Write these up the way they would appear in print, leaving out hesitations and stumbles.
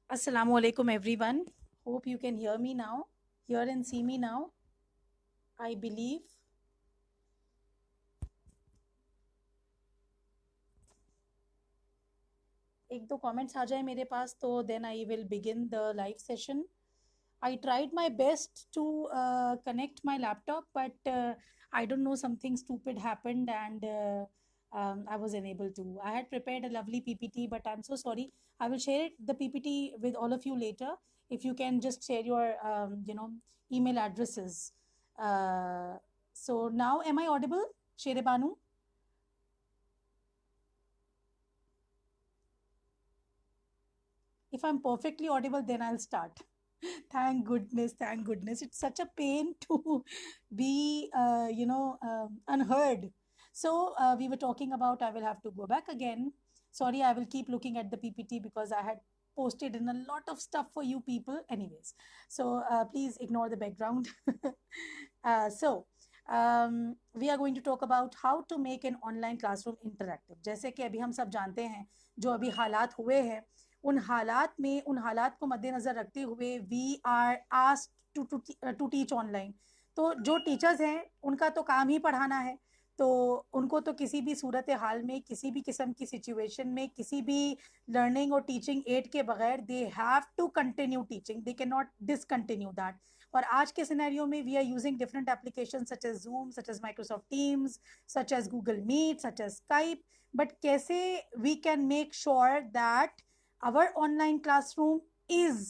Assalamu alaikum everyone. Hope you can hear me now, hear and see me now. I believe. एक दो comments आ जाए मेरे पास तो then I will begin the live session. I tried my best to connect my laptop, but I don't know, something stupid happened and I was unable to. I had prepared a lovely PPT, but I'm so sorry. I will share the PPT with all of you later. If you can just share your, email addresses. So now, am I audible, Shere Banu? If I'm perfectly audible, then I'll start. Thank goodness, thank goodness. It's such a pain to be, unheard. So we were talking about, I will have to go back again. Sorry, I will keep looking at the PPT because I had posted in a lot of stuff for you people anyways. So please ignore the background. So we are going to talk about how to make an online classroom interactive. जैसे कि अभी हम सब जानते हैं, जो अभी हालात हुए हैं, उन हालात को मद्देनज़र रखते हुए we are asked to teach online. तो जो टीचर्स हैं उनका तो काम ही पढ़ाना है, तो उनको तो किसी भी सूरत हाल में, किसी भी किस्म की सिचुएशन में, किसी भी लर्निंग और टीचिंग एड के बगैर they have to continue teaching, they can not discontinue that. और आज के सिनेरियो में we are using different application such as Zoom, such as Microsoft Teams, such as Google Meet, such as Skype, but कैसे we can make sure that our online classroom is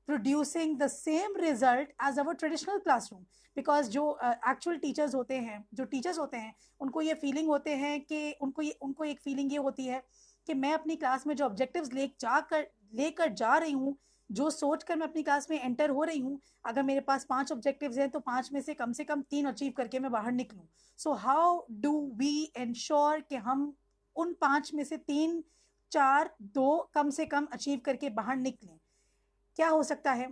producing the same result as our traditional classroom, because जो actual teachers होते हैं, उनको ये feeling होते हैं कि उनको एक फीलिंग ये होती है कि मैं अपनी क्लास में जो ऑब्जेक्टिव्स लेकर जा रही हूँ, जो सोच कर मैं अपनी क्लास में एंटर हो रही हूँ, अगर मेरे पास 5 ऑब्जेक्टिव्स हैं तो 5 में से कम 3 अचीव करके मैं बाहर निकलूँ। So how do we ensure कि हम उन 5 में से 3, 4, 2 कम से कम अचीव करके बाहर निकलें? क्या हो सकता है?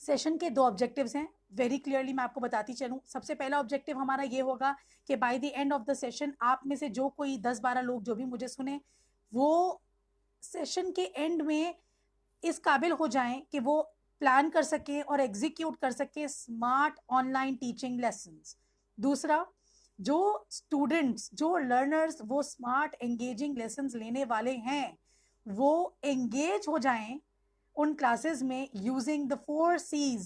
सेशन के 2 ऑब्जेक्टिव्स हैं, वेरी क्लियरली मैं आपको बताती चलूँ। सबसे पहला ऑब्जेक्टिव हमारा ये होगा कि bye the end of the session आप में से जो कोई 10-12 लोग जो भी मुझे सुने, वो सेशन के एंड में इस काबिल हो जाएं कि वो प्लान कर सकें और एग्जीक्यूट कर सकें स्मार्ट ऑनलाइन टीचिंग लेसन्स। दूसरा, जो स्टूडेंट्स, जो लर्नर्स वो स्मार्ट एंगेजिंग लेसन्स लेने वाले हैं, वो एंगेज हो जाएं उन क्लासेस में using the 4 C's,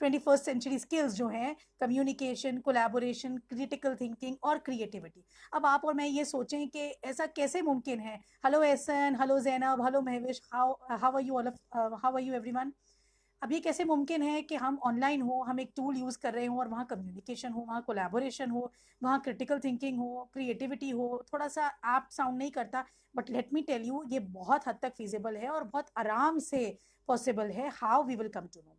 21st century skills जो हैं, कम्युनिकेशन, कोलैबोरेशन, क्रिटिकल थिंकिंग और क्रिएटिविटी। अब आप और मैं ये सोचें कि ऐसा कैसे मुमकिन है। Hello Ehsan, hello Zainab, hello Mahvish, how are you everyone? अब ये कैसे मुमकिन है कि हम ऑनलाइन हो, हम एक टूल यूज़ कर रहे हों और वहाँ कम्युनिकेशन हो, वहाँ कोलैबोरेशन हो, वहाँ क्रिटिकल थिंकिंग हो, क्रिएटिविटी हो? थोड़ा सा ऐप साउंड नहीं करता, but let me tell you, ये बहुत हद तक फीजिबल है और बहुत आराम से पॉसिबल है। How we will come to know.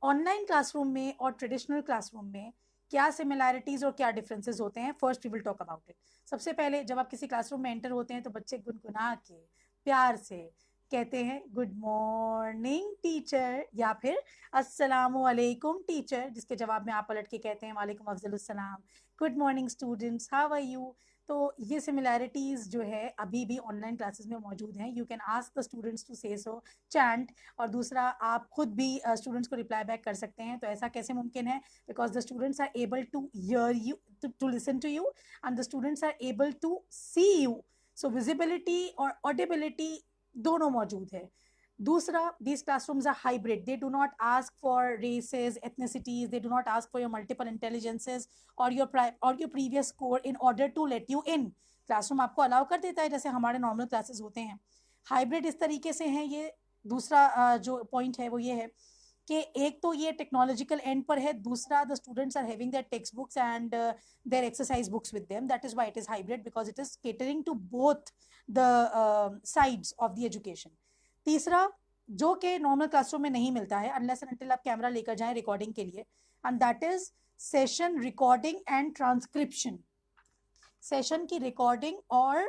Online classroom में और ट्रेडिशनल क्लासरूम में क्या सिमिलैरिटीज और क्या डिफरेंसेस होते हैं? First we will talk about it. सबसे पहले, जब आप किसी क्लासरूम में एंटर होते हैं तो बच्चे गुनगुना के प्यार से कहते हैं गुड मॉर्निंग टीचर, या फिर अस्सलामु अलैकुम टीचर, जिसके जवाब में आप पलट के कहते हैं वालेकुम अफजल सलाम, good morning students, how are you? तो ये सिमिलैरिटीज जो है अभी भी ऑनलाइन क्लासेस में मौजूद हैं। You can ask the students to say so, chant. और दूसरा, आप खुद भी स्टूडेंट्स को रिप्लाई बैक कर सकते हैं। तो ऐसा कैसे मुमकिन है? Because the students are able to hear you, to listen to you, and the students are able to see you. So visibility और ऑडिबिलिटी दोनों मौजूद है। दूसरा, these classrooms are hybrid. They do not ask for races, ethnicities. They do not ask for your multiple intelligences or your previous score in order to let you in. Classroom आपको allow कर देता है जैसे हमारे normal classes होते हैं। Hybrid इस तरीके से हैं ये। दूसरा जो पॉइंट है वो ये है कि एक तो ये टेक्नोलॉजिकल एंड पर है, दूसरा the students are having their text books and their exercise books with them. That is why it is hybrid, because it is catering to both the sides of the education. तीसरा, जो कि normal classroom में नहीं मिलता है unless and until आप camera लेकर जाएं रिकॉर्डिंग के लिए, and that is session recording and transcription. Session की रिकॉर्डिंग और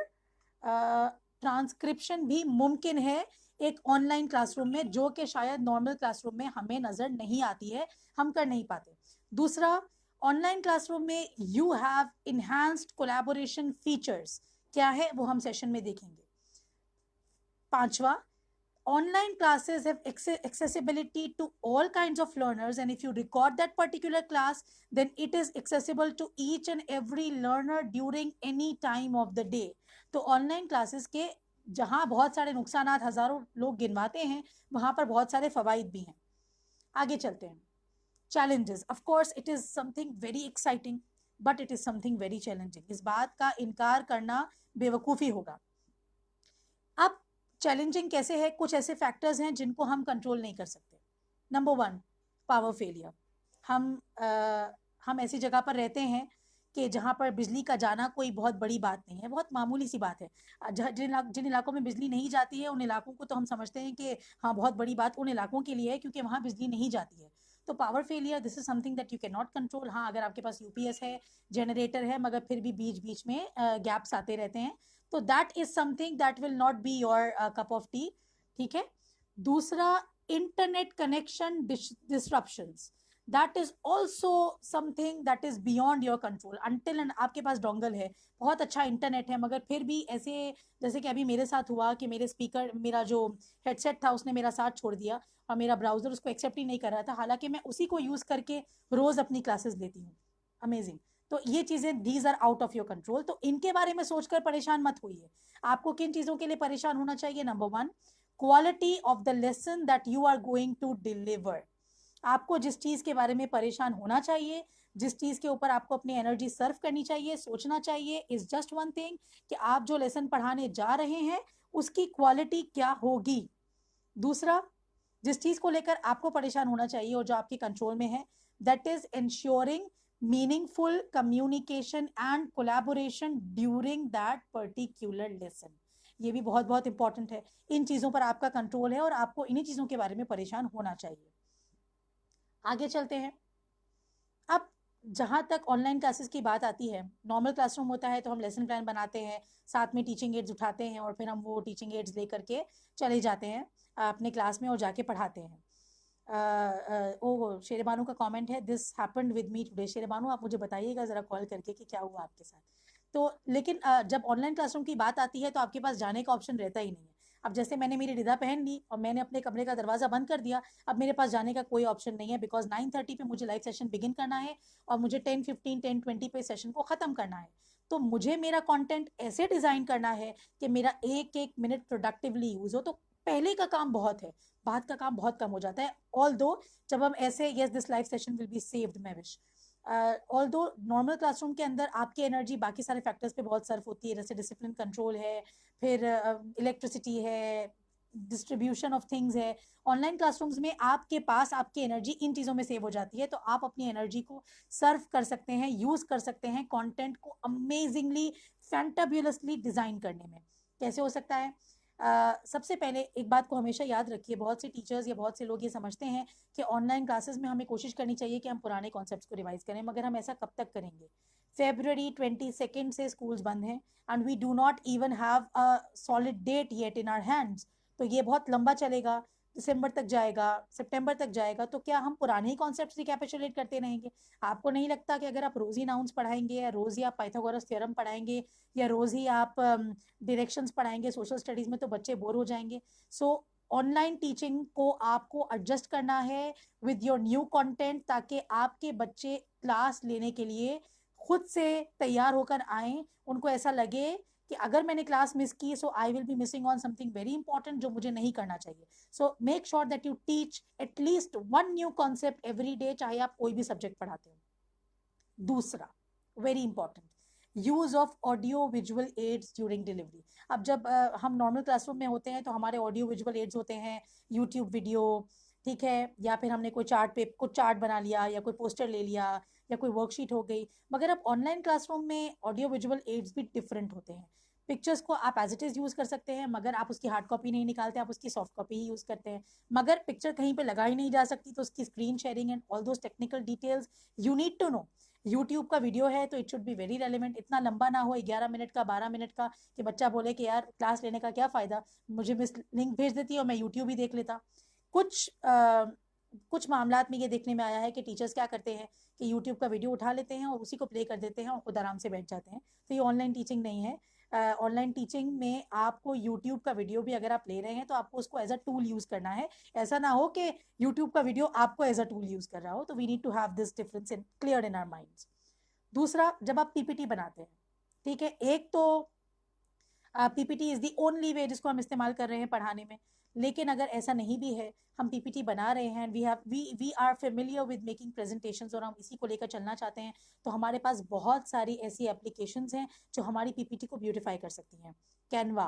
ट्रांसक्रिप्शन भी मुमकिन है एक ऑनलाइन क्लासरूम में, जो कि शायद नॉर्मल क्लासरूम में हमें नज़र नहीं आती है, हम कर नहीं पाते। दूसरा, ऑनलाइन क्लासरूम में you have enhanced collaboration features. क्या है वो हम सेशन में देखेंगे। पांचवा, online classes have accessibility to all kinds of learners, and if you record that particular class, then it is accessible to each and every learner during any time of the day. तो online classes के जहाँ बहुत सारे नुकसानात हजारों लोग गिनवाते हैं, वहां पर बहुत सारे फवाइद भी हैं. आगे चलते हैं. challenges, of course it is something very exciting, but it is something very challenging. इस बात का इनकार करना बेवकूफ़ी होगा. अब चैलेंजिंग कैसे है? कुछ ऐसे फैक्टर्स हैं जिनको हम कंट्रोल नहीं कर सकते. Number 1, power failure. हम ऐसी जगह पर रहते हैं कि जहाँ पर बिजली का जाना कोई बहुत बड़ी बात नहीं है, बहुत मामूली सी बात है. जिन इलाकों में बिजली नहीं जाती है, उन इलाकों को तो हम समझते हैं कि हाँ बहुत बड़ी बात उन इलाकों के लिए है, क्योंकि वहाँ बिजली नहीं जाती है. तो power failure, this is something that you can not control. हाँ, अगर आपके पास यूपीएस है, जनरेटर है, मगर फिर भी बीच बीच में गैप्स आते रहते हैं, तो that is something that will not be your cup of T. ठीक है. दूसरा, internet connection disruptions. That is also something that is beyond your control. Until and आपके पास डोंगल है, बहुत अच्छा इंटरनेट है, मगर फिर भी ऐसे, जैसे कि अभी मेरे साथ हुआ कि मेरा जो हेडसेट था उसने मेरा साथ छोड़ दिया और मेरा ब्राउजर उसको एक्सेप्ट ही नहीं कर रहा था, हालांकि मैं उसी को यूज करके रोज अपनी क्लासेस लेती हूँ. अमेजिंग. तो ये चीजें, these are out of your control. तो इनके बारे में सोचकर परेशान मत होइए. आपको किन चीजों के लिए परेशान होना चाहिए? Number 1, quality of the lesson that you are going to deliver. आपको जिस चीज के बारे में परेशान होना चाहिए, जिस चीज के ऊपर आपको अपनी एनर्जी सर्व करनी चाहिए, सोचना चाहिए, इज जस्ट वन थिंग, कि आप जो लेसन पढ़ाने जा रहे हैं उसकी क्वालिटी क्या होगी. दूसरा, जिस चीज को लेकर आपको परेशान होना चाहिए और जो आपके कंट्रोल में है, that is ensuring meaningful communication and collaboration during that particular lesson. ये भी बहुत बहुत इंपॉर्टेंट है. इन चीजों पर आपका कंट्रोल है और आपको इन्हीं चीजों के बारे में परेशान होना चाहिए. आगे चलते हैं. अब जहाँ तक ऑनलाइन क्लासेस की बात आती है, नॉर्मल क्लासरूम होता है तो हम लेसन प्लान बनाते हैं, साथ में टीचिंग एड्स उठाते हैं और फिर हम वो टीचिंग एड्स लेकर के चले जाते हैं अपने क्लास में और जाके पढ़ाते हैं. ओह, शेरबानू का कमेंट है, this happened with me today. Sherbanu, आप मुझे बताइएगा ज़रा कॉल करके कि क्या हुआ आपके साथ. तो लेकिन जब ऑनलाइन क्लासरूम की बात आती है तो आपके पास जाने का ऑप्शन रहता ही नहीं है. अब जैसे मैंने मेरी रिदा पहन ली और मैंने अपने कमरे का दरवाज़ा बंद कर दिया, अब मेरे पास जाने का कोई ऑप्शन नहीं है, बिकॉज 9:30 पे मुझे लाइव सेशन बिगिन करना है और मुझे 10:15 10:20 पे सेशन को ख़त्म करना है. तो मुझे मेरा कंटेंट ऐसे डिज़ाइन करना है कि मेरा एक एक मिनट प्रोडक्टिवली यूज़ हो. तो पहले का काम बहुत है, बाद का काम बहुत कम हो जाता है. ऑल दो जब हम ऐसे, yes this live session will be saved, मैं विश. ऑल दो नॉर्मल क्लासरूम के अंदर आपकी एनर्जी बाकी सारे फैक्टर्स पे बहुत सर्व होती है, जैसे डिसिप्लिन कंट्रोल है, फिर इलेक्ट्रिसिटी है, डिस्ट्रीब्यूशन ऑफ थिंग्स है. ऑनलाइन क्लासरूम्स में आपके पास आपकी एनर्जी इन चीज़ों में सेव हो जाती है, तो आप अपनी एनर्जी को सर्व कर सकते हैं, यूज़ कर सकते हैं कंटेंट को अमेजिंगली फैंटाबुलसली डिज़ाइन करने में. कैसे हो सकता है? सबसे पहले एक बात को हमेशा याद रखिए, बहुत से टीचर्स या बहुत से लोग ये समझते हैं कि ऑनलाइन क्लासेस में हमें कोशिश करनी चाहिए कि हम पुराने कॉन्सेप्ट्स को रिवाइज करें, मगर हम ऐसा कब तक करेंगे? February 22nd से स्कूल्स बंद हैं and we do not even have a solid date yet in our hands. तो ये बहुत लंबा चलेगा, दिसंबर तक जाएगा, सितंबर तक जाएगा. तो क्या हम पुराने ही कॉन्सेप्ट्स रिकैपिचुलेट करते रहेंगे? आपको नहीं लगता कि अगर आप रोज ही नाउन्स पढ़ाएंगे, या रोज ही आप पाइथागोरस थ्योरम पढ़ाएंगे, या रोज ही आप डायरेक्शंस पढ़ाएंगे सोशल स्टडीज में, तो बच्चे बोर हो जाएंगे? सो ऑनलाइन टीचिंग को आपको एडजस्ट करना है विद योर न्यू कंटेंट, ताकि आपके बच्चे क्लास लेने के लिए खुद से तैयार होकर आए. उनको ऐसा लगे कि अगर मैंने क्लास मिस की, so I will be missing on something very important जो मुझे नहीं करना चाहिए. So make sure that you teach at least one new concept every day, चाहे आप कोई भी सब्जेक्ट पढ़ाते हो. दूसरा, very important, use of audio visual aids during delivery. अब जब हम नॉर्मल क्लासरूम में होते हैं तो हमारे ऑडियो विजुअल एड्स होते हैं, यूट्यूब वीडियो, ठीक है, या फिर हमने कुछ चार्ट बना लिया, या कोई पोस्टर ले लिया, या कोई वर्कशीट हो गई. मगर अब ऑनलाइन क्लासरूम में ऑडियो विजुअल एड्स भी डिफरेंट होते हैं. पिक्चर्स को आप एज इट इज़ यूज़ कर सकते हैं, मगर आप उसकी हार्ड कॉपी नहीं निकालते, आप उसकी सॉफ्ट कॉपी ही यूज़ करते हैं. मगर पिक्चर कहीं पे लगा ही नहीं जा सकती, तो उसकी screen sharing and all those technical details you need to know. YouTube का वीडियो है तो it should be very relevant, इतना लंबा ना हो, 11 मिनट का, 12 मिनट का, कि बच्चा बोले कि यार क्लास लेने का क्या फ़ायदा, मुझे मिस लिंक भेज देती है और मैं यूट्यूब ही देख लेता. कुछ मामलात में ये देखने में आया है कि टीचर्स क्या करते हैं कि यूट्यूब का वीडियो उठा लेते हैं और उसी को प्ले कर देते हैं और खुद आराम से बैठ जाते हैं. तो ये ऑनलाइन टीचिंग नहीं है. ऑनलाइन टीचिंग में आपको यूट्यूब का वीडियो भी अगर आप ले रहे हैं तो आपको उसको एज अ टूल यूज करना है। ऐसा ना हो कि यूट्यूब का वीडियो आपको एज अ टूल यूज कर रहा हो। तो we need to have this difference in clear in our minds. दूसरा, जब आप पीपीटी बनाते हैं, ठीक है, एक तो PPT is the only way जिसको हम इस्तेमाल कर रहे हैं पढ़ाने में। लेकिन अगर ऐसा नहीं भी है, हम पीपीटी बना रहे हैं, we are familiar with making presentations और हम इसी को लेकर चलना चाहते हैं, तो हमारे पास बहुत सारी ऐसी एप्लीकेशंस हैं जो हमारी पीपीटी को ब्यूटिफाई कर सकती हैं। Canva,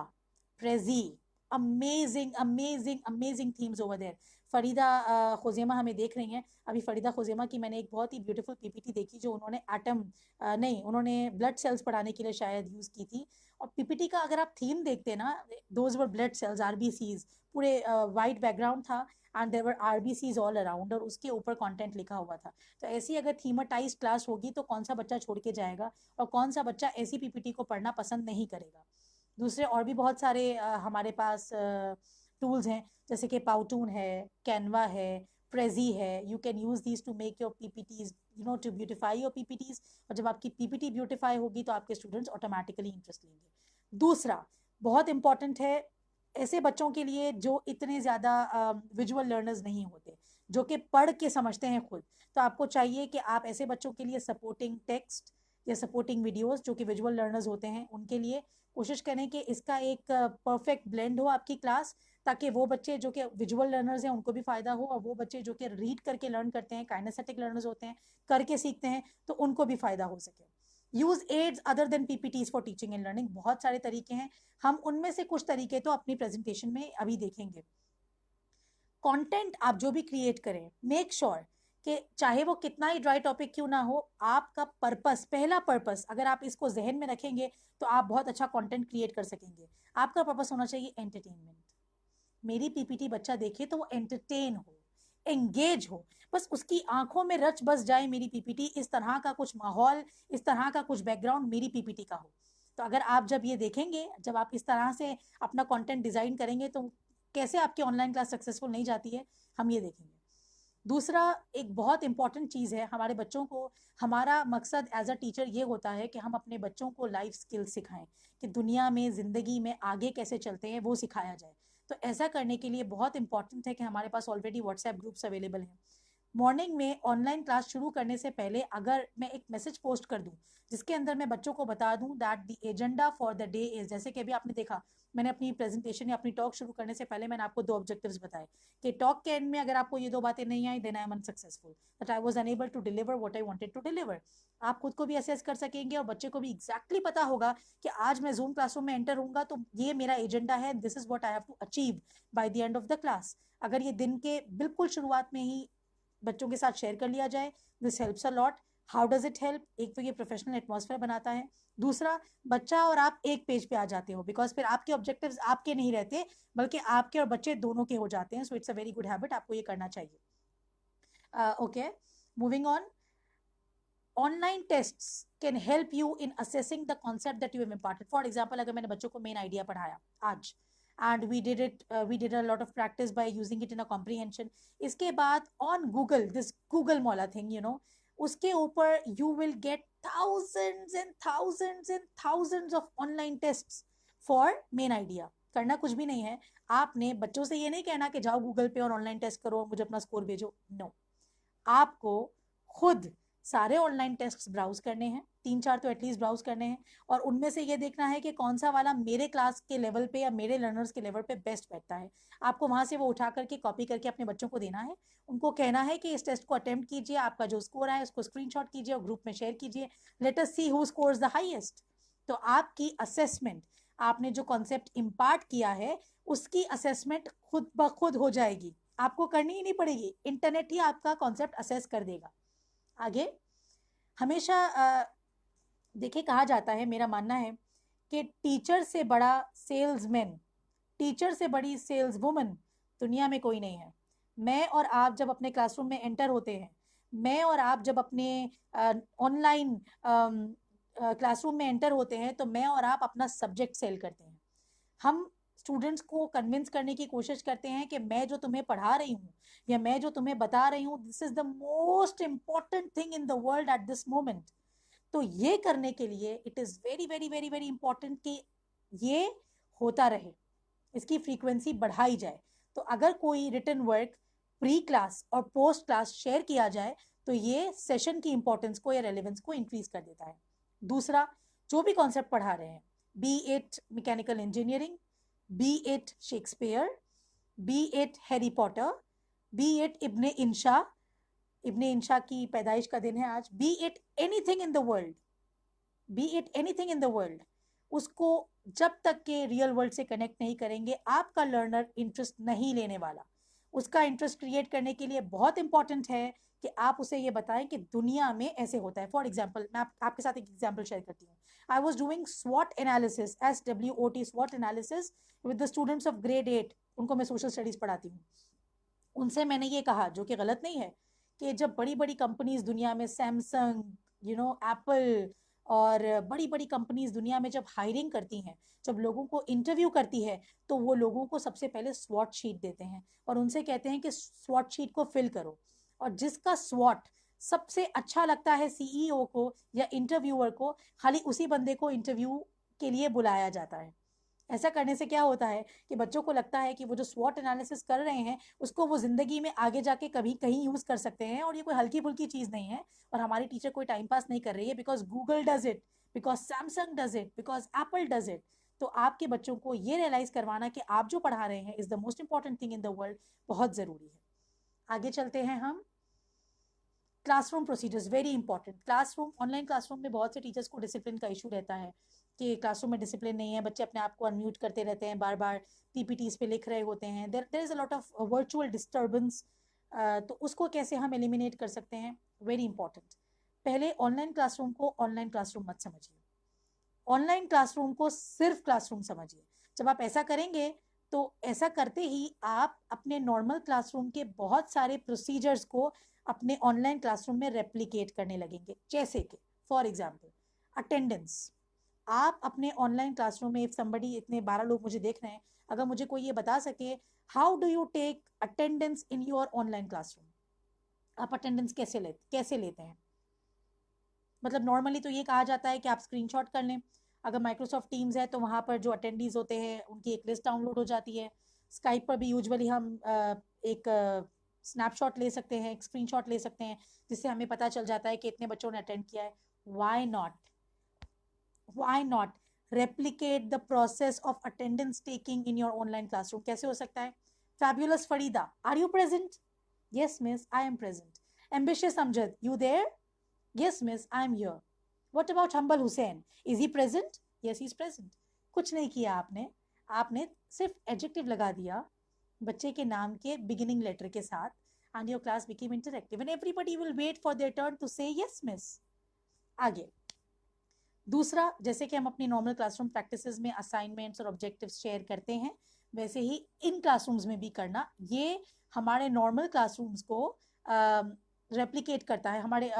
Prezi, amazing amazing amazing themes over there. Farida Khuzaima हमें देख रही हैं। अभी फरीदा खुजैमा की मैंने एक बहुत ही ब्यूटीफुल पीपीटी देखी जो उन्होंने एटम नहीं, उन्होंने ब्लड सेल्स पढ़ाने के लिए शायद यूज़ की थी। और पीपीटी का अगर आप थीम देखते ना, those were blood cells, RBCs, पूरे वाइट बैकग्राउंड था and there were RBCs all around, और उसके ऊपर कंटेंट लिखा हुआ था। तो ऐसी अगर थीमेटाइज क्लास होगी तो कौन सा बच्चा छोड़ के जाएगा, और कौन सा बच्चा ऐसी पीपीटी को पढ़ना पसंद नहीं करेगा। दूसरे और भी बहुत सारे हमारे पास टूल्स हैं, जैसे कि पाउटून है, कैनवा है, प्रेजी है। You can use these to make your PPTs, to beautify your PPTs. और जब आपकी पीपीटी ब्यूटिफाई होगी तो आपके स्टूडेंट्स ऑटोमेटिकली इंटरेस्ट लेंगे। दूसरा बहुत इंपॉर्टेंट है ऐसे बच्चों के लिए जो इतने ज़्यादा विजुअल लर्नर्स नहीं होते, जो कि पढ़ के समझते हैं खुद। तो आपको चाहिए कि आप ऐसे बच्चों के लिए सपोर्टिंग टेक्स्ट या सपोर्टिंग वीडियोस जो कि विजुअल लर्नर्स होते हैं उनके लिए कोशिश करें कि इसका एक परफेक्ट ब्लेंड हो आपकी क्लास, ताकि वो बच्चे जो कि विजुअल लर्नर्स हैं उनको भी फ़ायदा हो, और वो बच्चे जो कि रीड करके लर्न करते हैं, काइनेस्थेटिक लर्नर्स होते हैं, करके सीखते हैं, तो उनको भी फ़ायदा हो सके। Use aids other than PPTs for teaching and learning. बहुत सारे तरीके हैं, हम उनमें से कुछ तरीके तो अपनी प्रेजेंटेशन में अभी देखेंगे। कंटेंट आप जो भी क्रिएट करें, मेक श्योर कि चाहे वो कितना ही ड्राई टॉपिक क्यों ना हो, आपका पर्पस, पहला पर्पस अगर आप इसको जहन में रखेंगे तो आप बहुत अच्छा कंटेंट क्रिएट कर सकेंगे। आपका पर्पस होना चाहिए एंटरटेनमेंट। मेरी पीपीटी बच्चा देखे तो वो एंटरटेन हो, एंगेज हो, बस उसकी आंखों में रच बस जाए मेरी पीपीटी, इस तरह का कुछ माहौल, इस तरह का कुछ बैकग्राउंड मेरी पीपीटी का हो। तो अगर आप जब ये देखेंगे, जब आप इस तरह से अपना कंटेंट डिजाइन करेंगे, तो कैसे आपकी ऑनलाइन क्लास सक्सेसफुल नहीं जाती है, हम ये देखेंगे। दूसरा, एक बहुत इंपॉर्टेंट चीज़ है हमारे बच्चों को, हमारा मकसद एज अ टीचर ये होता है कि हम अपने बच्चों को लाइफ स्किल्स सिखाएं, कि दुनिया में, ज़िंदगी में आगे कैसे चलते हैं वो सिखाया जाए। तो ऐसा करने के लिए बहुत इंपॉर्टेंट है कि हमारे पास ऑलरेडी व्हाट्सएप ग्रुप्स अवेलेबल हैं। मॉर्निंग में ऑनलाइन क्लास शुरू करने से पहले अगर मैं एक मैसेज पोस्ट कर दूं जिसके अंदर मैं बच्चों को बता दूं that the agenda for the day is, जैसे कि अभी आपने देखा, मैंने अपनी प्रेजेंटेशन या अपनी टॉक शुरू करने से पहले मैंने आपको 2 ऑब्जेक्टिव्स बताए कि टॉक के एंड में अगर आपको ये 2 बातें नहीं आई, then I am unsuccessful, that I was unable to deliver what I wanted to deliver. आप खुद को भी असेस कर सकेंगे और बच्चे को भी एग्जैक्टली पता होगा कि आज मैं जूम क्लासरूम में एंटर होऊंगा तो ये मेरा एजेंडा है, this is what I have to achieve by the end of the class. अगर ये दिन के बिल्कुल शुरुआत में ही बच्चों के साथ शेयर कर लिया जाए, this helps a lot. How does it help? एक तो ये प्रोफेशनल एटमॉस्फेयर बनाता है। दूसरा, बच्चा और आप एक पेज पे आ जाते हो, बिकॉज फिर आपके ऑब्जेक्टिव्स आपके नहीं रहते, बल्कि आपके और बच्चे दोनों के हो जाते हैं। So it's a very good habit, आपको ये करना चाहिए। Okay, moving on. Online tests can help you in assessing the concept that you have imparted. For example, अगर मैंने बच्चों को मेन आइडिया पढ़ाया आज, and we did a lot of practice by using it in a comprehension. इसके बाद on Google, this Google मौला thing, उसके ऊपर you will get thousands and thousands and thousands of online tests for main idea। करना कुछ भी नहीं है, आपने बच्चों से ये नहीं कहना कि जाओ गूगल पे और ऑनलाइन टेस्ट करो, मुझे अपना स्कोर भेजो। नो, आपको खुद सारे ऑनलाइन टेस्ट ब्राउज करने हैं, 3-4 तो एटलीस्ट ब्राउज करने हैं, और उनमें से ये देखना है कि कौन सा वाला मेरे क्लास के लेवल पे या मेरे लर्नर्स के लेवल पे बेस्ट बैठता है। आपको वहां से वो उठा करके कॉपी करके अपने बच्चों को देना है। उनको कहना है कि इस टेस्ट को अटेम्प्ट कीजिए, आपका जो स्कोर आए उसको स्क्रीनशॉट कीजिए और ग्रुप में शेयर कीजिए। Let us see who scores the highest. तो आपकी असेसमेंट, आपने जो कॉन्सेप्ट इम्पार्ट किया है उसकी असेसमेंट खुद ब खुद हो जाएगी, आपको करनी ही नहीं पड़ेगी, इंटरनेट ही आपका कॉन्सेप्ट असेस कर देगा। आगे, हमेशा देखिए, कहा जाता है, मेरा मानना है कि टीचर से बड़ा सेल्समैन, टीचर से बड़ी सेल्स वुमन दुनिया में कोई नहीं है। मैं और आप जब अपने क्लासरूम में एंटर होते हैं, मैं और आप जब अपने ऑनलाइन क्लासरूम में एंटर होते हैं, तो मैं और आप अपना सब्जेक्ट सेल करते हैं। हम स्टूडेंट्स को कन्विंस करने की कोशिश करते हैं कि मैं जो तुम्हें पढ़ा रही हूँ या मैं जो तुम्हें बता रही हूँ, this is the most important thing in the world at this moment. तो ये करने के लिए it is very very very very important कि ये होता रहे, इसकी फ्रीक्वेंसी बढ़ाई जाए। तो अगर कोई रिटन वर्क प्री क्लास और पोस्ट क्लास शेयर किया जाए तो ये सेशन की इंपॉर्टेंस को या रेलेवेंस को इंक्रीज कर देता है। दूसरा, जो भी कॉन्सेप्ट पढ़ा रहे हैं, be it mechanical engineering, be it Shakespeare, be it Harry Potter, be it Ibne Insha की पैदाइश का दिन है आज, be it anything in the world, be it anything in the world, उसको जब तक के रियल वर्ल्ड से कनेक्ट नहीं करेंगे, आपका लर्नर इंटरेस्ट नहीं लेने वाला। उसका इंटरेस्ट क्रिएट करने के लिए बहुत इंपॉर्टेंट है कि आप उसे ये बताएं कि दुनिया में ऐसे होता है। फॉर एग्जाम्पल, मैं आपके साथ एक एग्जाम्पल शेयर करती हूँ। आई वॉज डूइंग स्वॉट एनालिसिस, SWOT स्वॉट analysis with the students of grade 8। उनको मैं सोशल स्टडीज पढ़ाती हूँ। उनसे मैंने ये कहा, जो कि गलत नहीं है, कि जब बड़ी बड़ी कंपनीज दुनिया में, सैमसंग, एप्पल और बड़ी बड़ी कंपनीज दुनिया में जब हायरिंग करती हैं, जब लोगों को इंटरव्यू करती है, तो वो लोगों को सबसे पहले स्वॉट शीट देते हैं और उनसे कहते हैं कि स्वॉट शीट को फिल करो। और जिसका स्वॉट सबसे अच्छा लगता है CEO को या इंटरव्यूअर को, खाली उसी बंदे को इंटरव्यू के लिए बुलाया जाता है। ऐसा करने से क्या होता है कि बच्चों को लगता है कि वो जो स्वॉट एनालिसिस कर रहे हैं उसको वो जिंदगी में आगे जाके कभी कहीं यूज कर सकते हैं, और ये कोई हल्की फुल्की चीज नहीं है। और हमारी टीचर कोई टाइम पास नहीं कर रही है, because Google does it, because Samsung does it, because Apple does it. तो आपके बच्चों को ये रियलाइज करवाना कि आप जो पढ़ा रहे हैं is the most important thing in the world, बहुत जरूरी है। आगे चलते हैं हम। Classroom procedures very important. Classroom, online classroom में बहुत से टीचर्स को डिसिप्लिन का इशू रहता है कि क्लासरूम में डिसिप्लिन नहीं है, बच्चे अपने आप को अनम्यूट करते रहते हैं, बार बार PPTs पे लिख रहे होते हैं, there is a lot of virtual disturbance. तो उसको कैसे हम एलिमिनेट कर सकते हैं, वेरी इंपॉर्टेंट। पहले ऑनलाइन क्लासरूम को ऑनलाइन क्लासरूम मत समझिए, ऑनलाइन क्लासरूम को सिर्फ क्लासरूम समझिए। जब आप ऐसा करेंगे तो ऐसा करते ही आप अपने नॉर्मल क्लासरूम के बहुत सारे प्रोसीजर्स को अपने ऑनलाइन क्लासरूम में रेप्लिकेट करने लगेंगे। जैसे कि फॉर एग्जांपल अटेंडेंस। आप अपने ऑनलाइन क्लासरूम में, इफ समबडी, इतने 12 लोग मुझे देख रहे हैं, अगर मुझे कोई ये बता सके how do you take attendance in your online classroom, आप अटेंडेंस कैसे लेते हैं? मतलब नॉर्मली तो ये कहा जाता है कि आप स्क्रीनशॉट कर लें। अगर माइक्रोसॉफ्ट टीम्स है तो वहाँ पर जो अटेंडीज होते हैं उनकी एक लिस्ट डाउनलोड हो जाती है। स्काइप पर भी यूजुअली हम एक स्नैपशॉट ले सकते हैं, एक स्क्रीनशॉट ले सकते हैं, जिससे हमें पता चल जाता है कि इतने बच्चों ने अटेंड किया है। Why not, why not replicate the process of attendance taking in your online classroom? कैसे हो सकता है? Fabulous Farida, are you present? Yes miss, I am present. Ambitious Amjad, you there? Yes miss, I am here. What about Humble Hussain? Is he present? Yes, he is present. कुछ नहीं किया आपने, आपने सिर्फ एडजेक्टिव लगा दिया बच्चे के नाम के बिगिनिंग लेटर के साथ, and your class became interactive and everybody will wait for their turn to say yes miss. आगे दूसरा, जैसे कि हम अपनी नॉर्मल क्लासरूम प्रैक्टिसेस में असाइनमेंट्स और ऑब्जेक्टिव्स शेयर करते हैं, वैसे ही इन क्लासरूम्स में भी करना। ये हमारे नॉर्मल क्लासरूम्स को रेप्लिकेट करता है, हमारे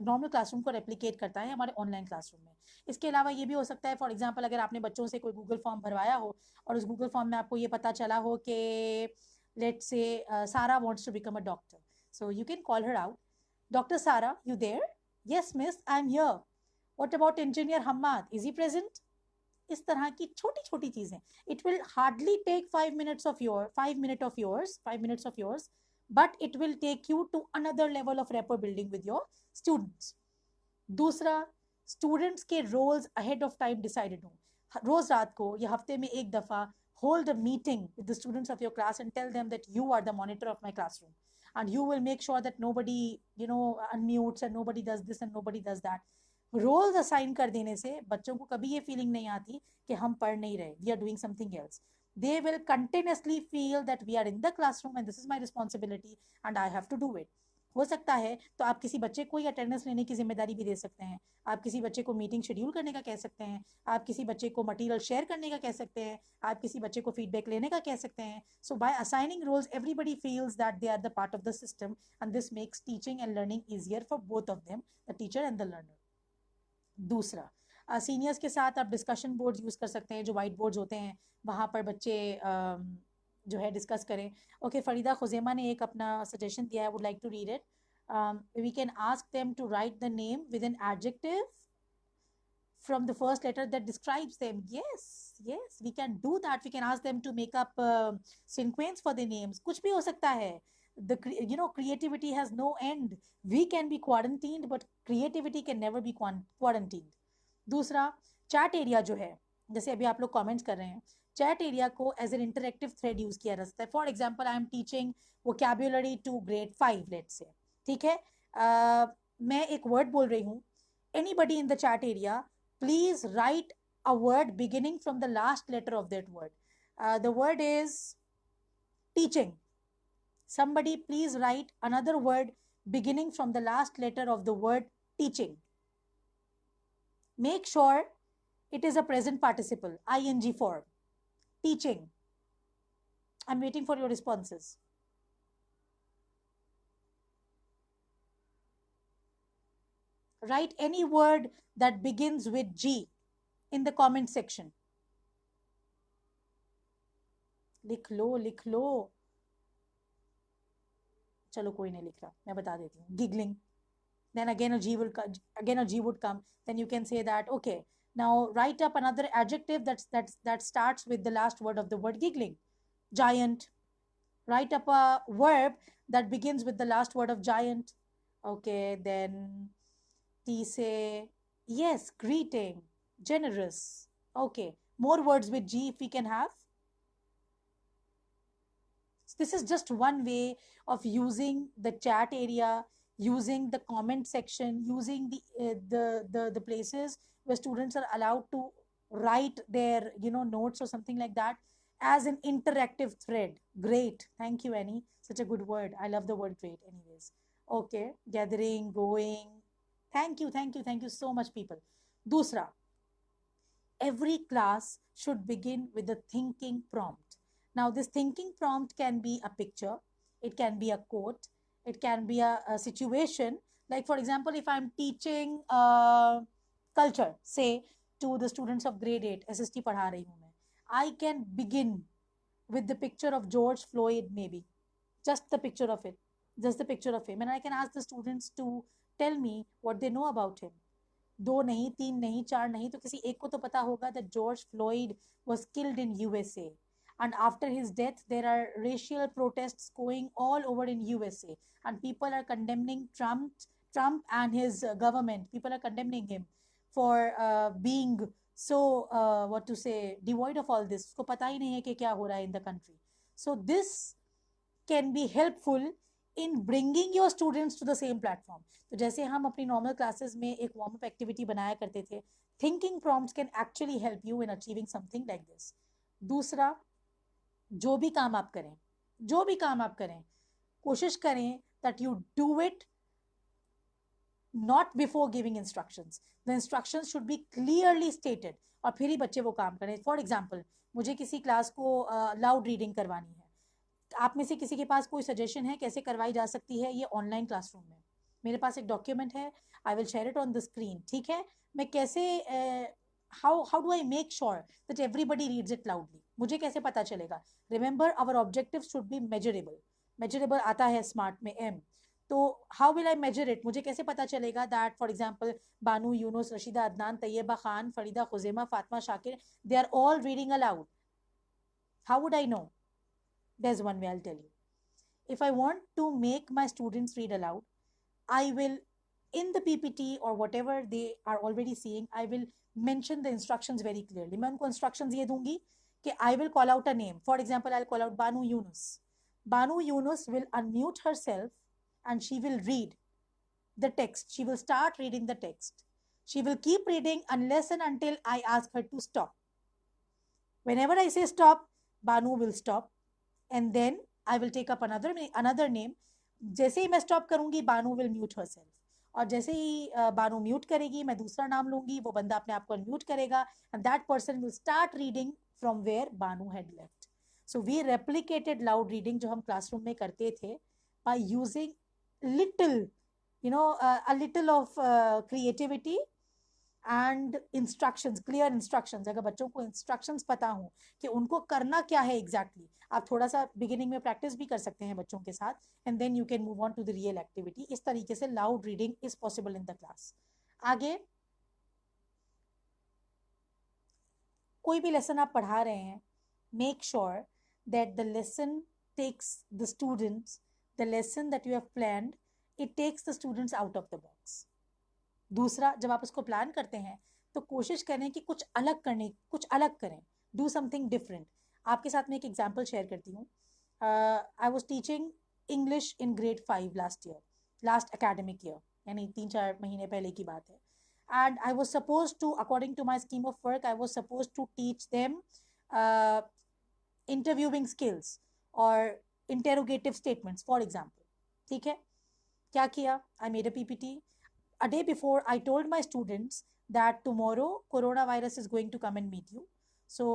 नॉर्मल क्लासरूम को रेप्लिकेट करता है हमारे ऑनलाइन क्लासरूम में। इसके अलावा ये भी हो सकता है, फॉर एग्जांपल, अगर आपने बच्चों से कोई गूगल फॉर्म भरवाया हो और उस गूगल फॉर्म में आपको ये पता चला हो कि let's say Sara wants to become a doctor, so you can call her out, doctor Sara, you there? Yes miss, I am here. What about engineer Hamad? Is he present? इस तरह की छोटी छोटी चीजें, it will hardly take 5 minutes of yours, but it will take you to another level of rapport building with your students. दूसरा, students के roles ahead of time decided हो। रोज रात को या हफ्ते में एक दफा hold a meeting with the students of your class and tell them that you are the monitor of my classroom, and you will make sure that nobody unmutes and nobody does this and nobody does that. Roles assign कर देने से बच्चों को कभी ये feeling नहीं आती कि हम पढ़ नहीं रहे, we are doing something else. They will continuously feel that we are in the classroom and this is my responsibility and I have to do it. हो सकता है तो आप किसी बच्चे को ही अटेंडेंस लेने की जिम्मेदारी भी दे सकते हैं, आप किसी बच्चे को मीटिंग शेड्यूल करने का कह सकते हैं, आप किसी बच्चे को मटेरियल शेयर करने का कह सकते हैं, आप किसी बच्चे को फीडबैक लेने का कह सकते हैं। So by assigning roles everybody feels that they are the part of the system and this makes teaching and learning easier for both of them, the teacher and the learner. दूसरा, seniors के साथ आप discussion boards use कर सकते हैं, जो white boards होते हैं, वहाँ पर बच्चे जो है डिस्कस करें। ओके, फरीदा खुजैमा ने एक अपना सजेशन दिया है, would like to read it. We can ask them to write the name with an adjective from the first letter that describes them. Yes, yes, we can do that. We can ask them to make up sequence for their names. कुछ भी हो सकता है. Creativity has no end. We can be quarantined, but creativity can never be quarantined. दूसरा, chat area जो है, जैसे अभी आप लोग कमेंट्स कर रहे हैं, चैट एरिया को as an interactive thread use किया जा सकता है. For example, I am teaching vocabulary to grade 5, let's say. ठीक है, मैं एक वर्ड बोल रही हूँ. Anybody in the chat area, please write a word beginning from the last letter of that word. The word is teaching. Somebody please write another word beginning from the last letter of the word teaching. Make sure it is a present participle, ing form. Teaching. I'm waiting for your responses. Write any word that begins with G in the comment section. लिख लो, लिख लो. चलो कोई नहीं लिख रहा, मैं बता देती हूँ. Giggling. Then again a G would come. Then you can say that, okay, now write up another adjective that starts with the last word of the word giggling. Giant. Write up a verb that begins with the last word of giant. Okay, then T say, yes, greeting, generous. Okay, more words with G if we can have. This is just one way of using the chat area, using the comment section, using the places where students are allowed to write their notes or something like that as an interactive thread. Great. Thank you, Annie. Such a good word. I love the word great anyways. Okay, gathering, going. Thank you, thank you, thank you so much, people. Dusra, every class should begin with a thinking prompt. Now, this thinking prompt can be a picture, it can be a quote, it can be a situation. Like, for example, if I'm teaching culture, say, to the students of grade 8, SST padha rahi hu main, I can begin with the picture of George Floyd, maybe. Just the picture of it. Just the picture of him. And I can ask the students to tell me what they know about him. दो नहीं, तीन नहीं, चार नहीं, तो किसी एक को तो पता होगा that George Floyd was killed in USA. And after his death, there are racial protests going all over in USA. And people are condemning Trump and his government. People are condemning him for being so, what to say, devoid of all this. उसको पता ही नहीं है कि क्या हो रहा है in the country. So this can be helpful in bringing your students to the same platform. तो जैसे हम अपनी normal classes में एक warm up activity बनाया करते थे, thinking prompts can actually help you in achieving something like this. दूसरा, जो भी काम आप करें, कोशिश करें that you do it not before giving instructions. The instructions should be clearly stated और फिर ही बच्चे वो काम करें. For example, मुझे किसी क्लास को loud reading करवानी है. आप में से किसी के पास कोई सजेशन है कैसे करवाई जा सकती है ये ऑनलाइन क्लासरूम में? मेरे पास एक डॉक्यूमेंट है, I will share it on the screen. ठीक है, मैं कैसे how do I make sure that everybody reads it loudly? मुझे कैसे पता चलेगा? Remember, our objective should be measurable. Measurable आता है स्मार्ट में एम. तो how will I measure it? मुझे कैसे पता चलेगा that for example Banu, Yunus, Rashida, Adnan, Taiyaba Khan, Farida, Khuzaima, Fatima, Shakir, they are all reading aloud? How would I know? There's one way I'll tell you. If I want to make my students read aloud, I will, in the PPT or whatever they are already seeing, I will mention the instructions very clearly. मैं उनको instructions ये दूंगी कि I will call out a name. For example, I'll call out Banu Yunus. Banu Yunus will unmute herself and she will read the text. She will start reading the text. She will keep reading unless and until I ask her to stop. Whenever I say stop, Banu will stop. And then I will take up another name. जैसे ही मैं stop करूंगी, बानू will mute herself. और जैसे ही बानू mute करेगी, मैं दूसरा नाम लूंगी, वो बंदा अपने आप को अनम्यूट करेगा, and that person will start reading from where Banu had left. So we replicated loud reading जो हम क्लासरूम में करते थे by using little a little of creativity and instructions, clear instructions. अगर बच्चों को इंस्ट्रक्शंस पता हो कि उनको करना क्या है एग्जैक्टली, आप थोड़ा सा बिगिनिंग में प्रैक्टिस भी कर सकते हैं बच्चों के साथ, and then you can move on to the real activity. इस तरीके से loud reading is possible in the class. आगे कोई भी लेसन आप पढ़ा रहे हैं, make sure that the lesson takes the students, the lesson that you have planned, it takes the students out of the box. दूसरा, जब आप उसको प्लान करते हैं तो कोशिश करें कि कुछ अलग करें, डू समथिंग डिफरेंट. आपके साथ मैं एक एग्जांपल शेयर करती हूँ. आई was teaching English in grade 5 last year, last academic year, यानी 3-4 महीने पहले की बात है. And I was supposed to, according to my scheme of work, I was supposed to teach them uh, interviewing skills or interrogative statements, for example. ठीक है, क्या किया? I made a PPT. A day before, I told my students that tomorrow coronavirus is going to come and meet you. So,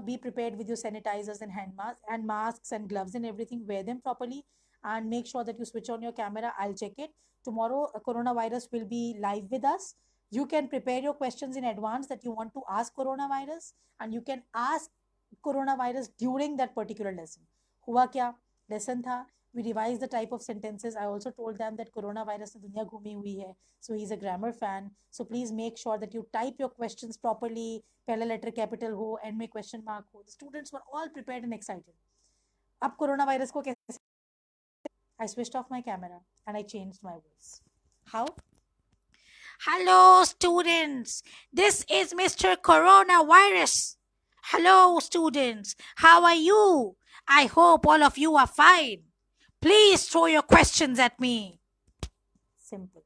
be prepared with your sanitizers and masks and gloves and everything. Wear them properly and make sure that you switch on your camera. I'll check it. Tomorrow, coronavirus will be live with us. You can prepare your questions in advance that you want to ask coronavirus, and you can ask coronavirus during that particular lesson. हुआ क्या? Lesson था. We revised the type of sentences. I also told them that coronavirus ने दुनिया घूमी हुई है. So he's a grammar fan. So please make sure that you type your questions properly. पहला letter capital हो, end में question mark हो. The students were all prepared and excited. अब coronavirus को कैसे? I switched off my camera and I changed my voice. How? Hello, students. This is Mr. Coronavirus. Hello, students. How are you? I hope all of you are fine. Please throw your questions at me. Simple.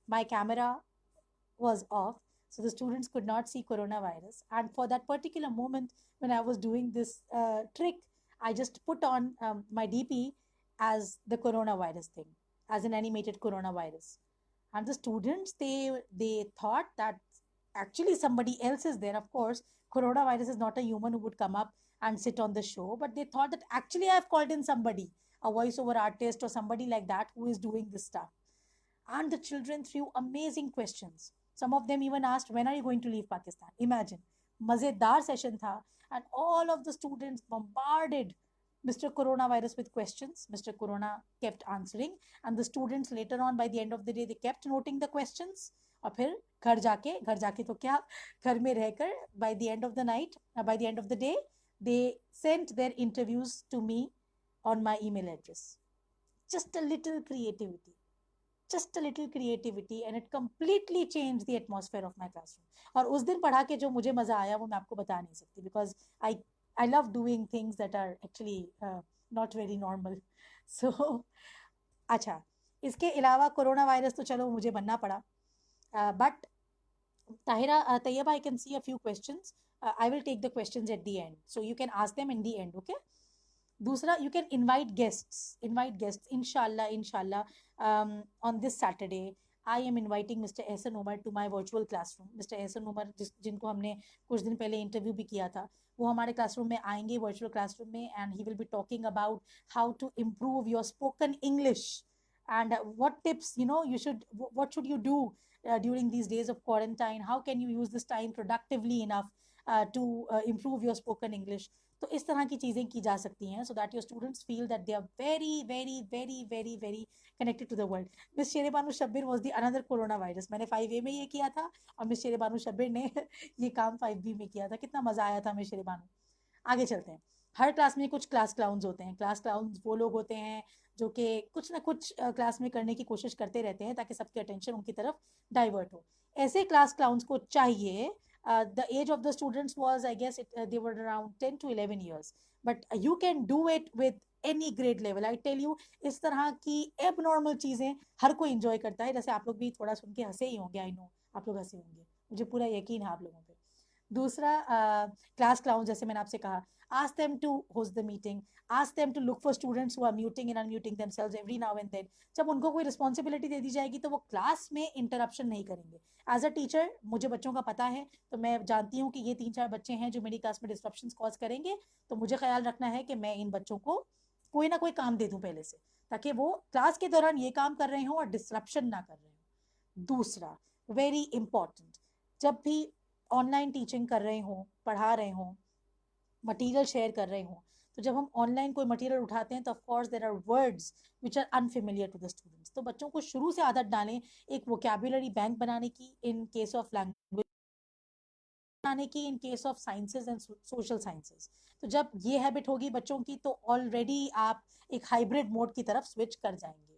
My camera was off, so the students could not see coronavirus. And for that particular moment, when I was doing this trick, I just put on my DP as the coronavirus thing, as an animated coronavirus. And the students, they thought that actually somebody else is there. Of course, coronavirus is not a human who would come up and sit on the show, but they thought that actually I've called in somebody, a voiceover artist or somebody like that who is doing this stuff. And the children threw amazing questions. Some of them even asked, when are you going to leave Pakistan? Imagine. Mazedar session tha. And all of the students bombarded Mr. Coronavirus with questions. Mr. Corona kept answering. And the students later on, by the end of the day, they kept noting the questions. और फिर घर जाके तो क्या, घर में रहकर, by the end of the night, by the end of the day, they sent their interviews to me on my email address. Just a little creativity. Just a little creativity and it completely changed the atmosphere of my classroom. और उस दिन पढ़ा के जो मुझे मजा आया वो मैं आपको बता नहीं सकती, because I love doing things that are actually not very normal. So अच्छा, इसके अलावा कोरोना वायरस तो चलो मुझे बनना पड़ा, but Tahira, Tayyaba, I can see a few questions. I will take the questions at the end, so you can ask them in the end. Okay. दूसरा, you can invite guests. Inshallah, on this Saturday, I am inviting Mr. Ehsan Umar to my virtual classroom. Mr. Ehsan Umar, जिनको हमने कुछ दिन पहले interview भी किया था, वो हमारे क्लासरूम में आएंगे, वर्चुअल क्लासरूम में, and he will be talking about how to improve your spoken English and what tips, what should you do during these days of quarantine? How can you use this time productively enough to improve your spoken English? तो इस तरह की चीज़ें की जा सकती हैं, so that your students feel that they are very very very very very connected to the world. Miss Shere Banu Shabbir was the another corona virus. मैंने 5A में ये किया था और मिस शेरे बानू शब्बीर ने ये काम 5B में किया था. कितना मज़ा आया था मिस शेरे बानू. आगे चलते हैं. हर क्लास में कुछ क्लास क्लाउन्स होते हैं. क्लास क्लाउन्स वो लोग होते हैं जो कि कुछ ना कुछ क्लास में करने की कोशिश करते रहते हैं ताकि सबकी अटेंशन उनकी तरफ डाइवर्ट हो. ऐसे क्लास क्लाउन्स को चाहिए. The age of the students was, I guess, they were around 10 to 11 years. But you can do it with any grade level. I tell you, इस तरह की abnormal चीज़ें हर कोई enjoy करता है. जैसे आप लोग भी थोड़ा सुन के हंसे ही होंगे. I know आप लोग हंसे होंगे, मुझे पूरा यकीन है आप लोगों पे. दूसरा, क्लास क्लाउन, जैसे मैंने आपसे कहा, ask them to host the meeting, ask them to look for students who are muting and unmuting themselves every now and then. जब उनको कोई रिस्पॉन्सिबिलिटी दे दी जाएगी तो वो क्लास में इंटरप्शन नहीं करेंगे. एज अ टीचर मुझे बच्चों का पता है, तो मैं जानती हूँ कि ये 3-4 बच्चे हैं जो मेरी क्लास में डिस्ट्रप्शन कॉज करेंगे, तो मुझे ख्याल रखना है कि मैं इन बच्चों को कोई ना कोई काम दे दूँ पहले से, ताकि वो क्लास के दौरान ये काम कर रहे हों और डिस्ट्रप्शन ना कर रहे हों. दूसरा, वेरी इंपॉर्टेंट, जब भी ऑनलाइन टीचिंग कर रहे हों, पढ़ा रहे हों, मटेरियल शेयर कर रहे हों, तो जब हम ऑनलाइन कोई मटेरियल उठाते हैं तो of course there are words which are unfamiliar to the students. तो बच्चों को शुरू से आदत डालें एक वोकैबुलरी बैंक बनाने की इन केस ऑफ लैंग्वेज. आने की in case of sciences and social sciences. तो जब ये हैबिट होगी बच्चों की तो ऑलरेडी आप एक हाइब्रिड मोड की तरफ स्विच कर जाएंगे।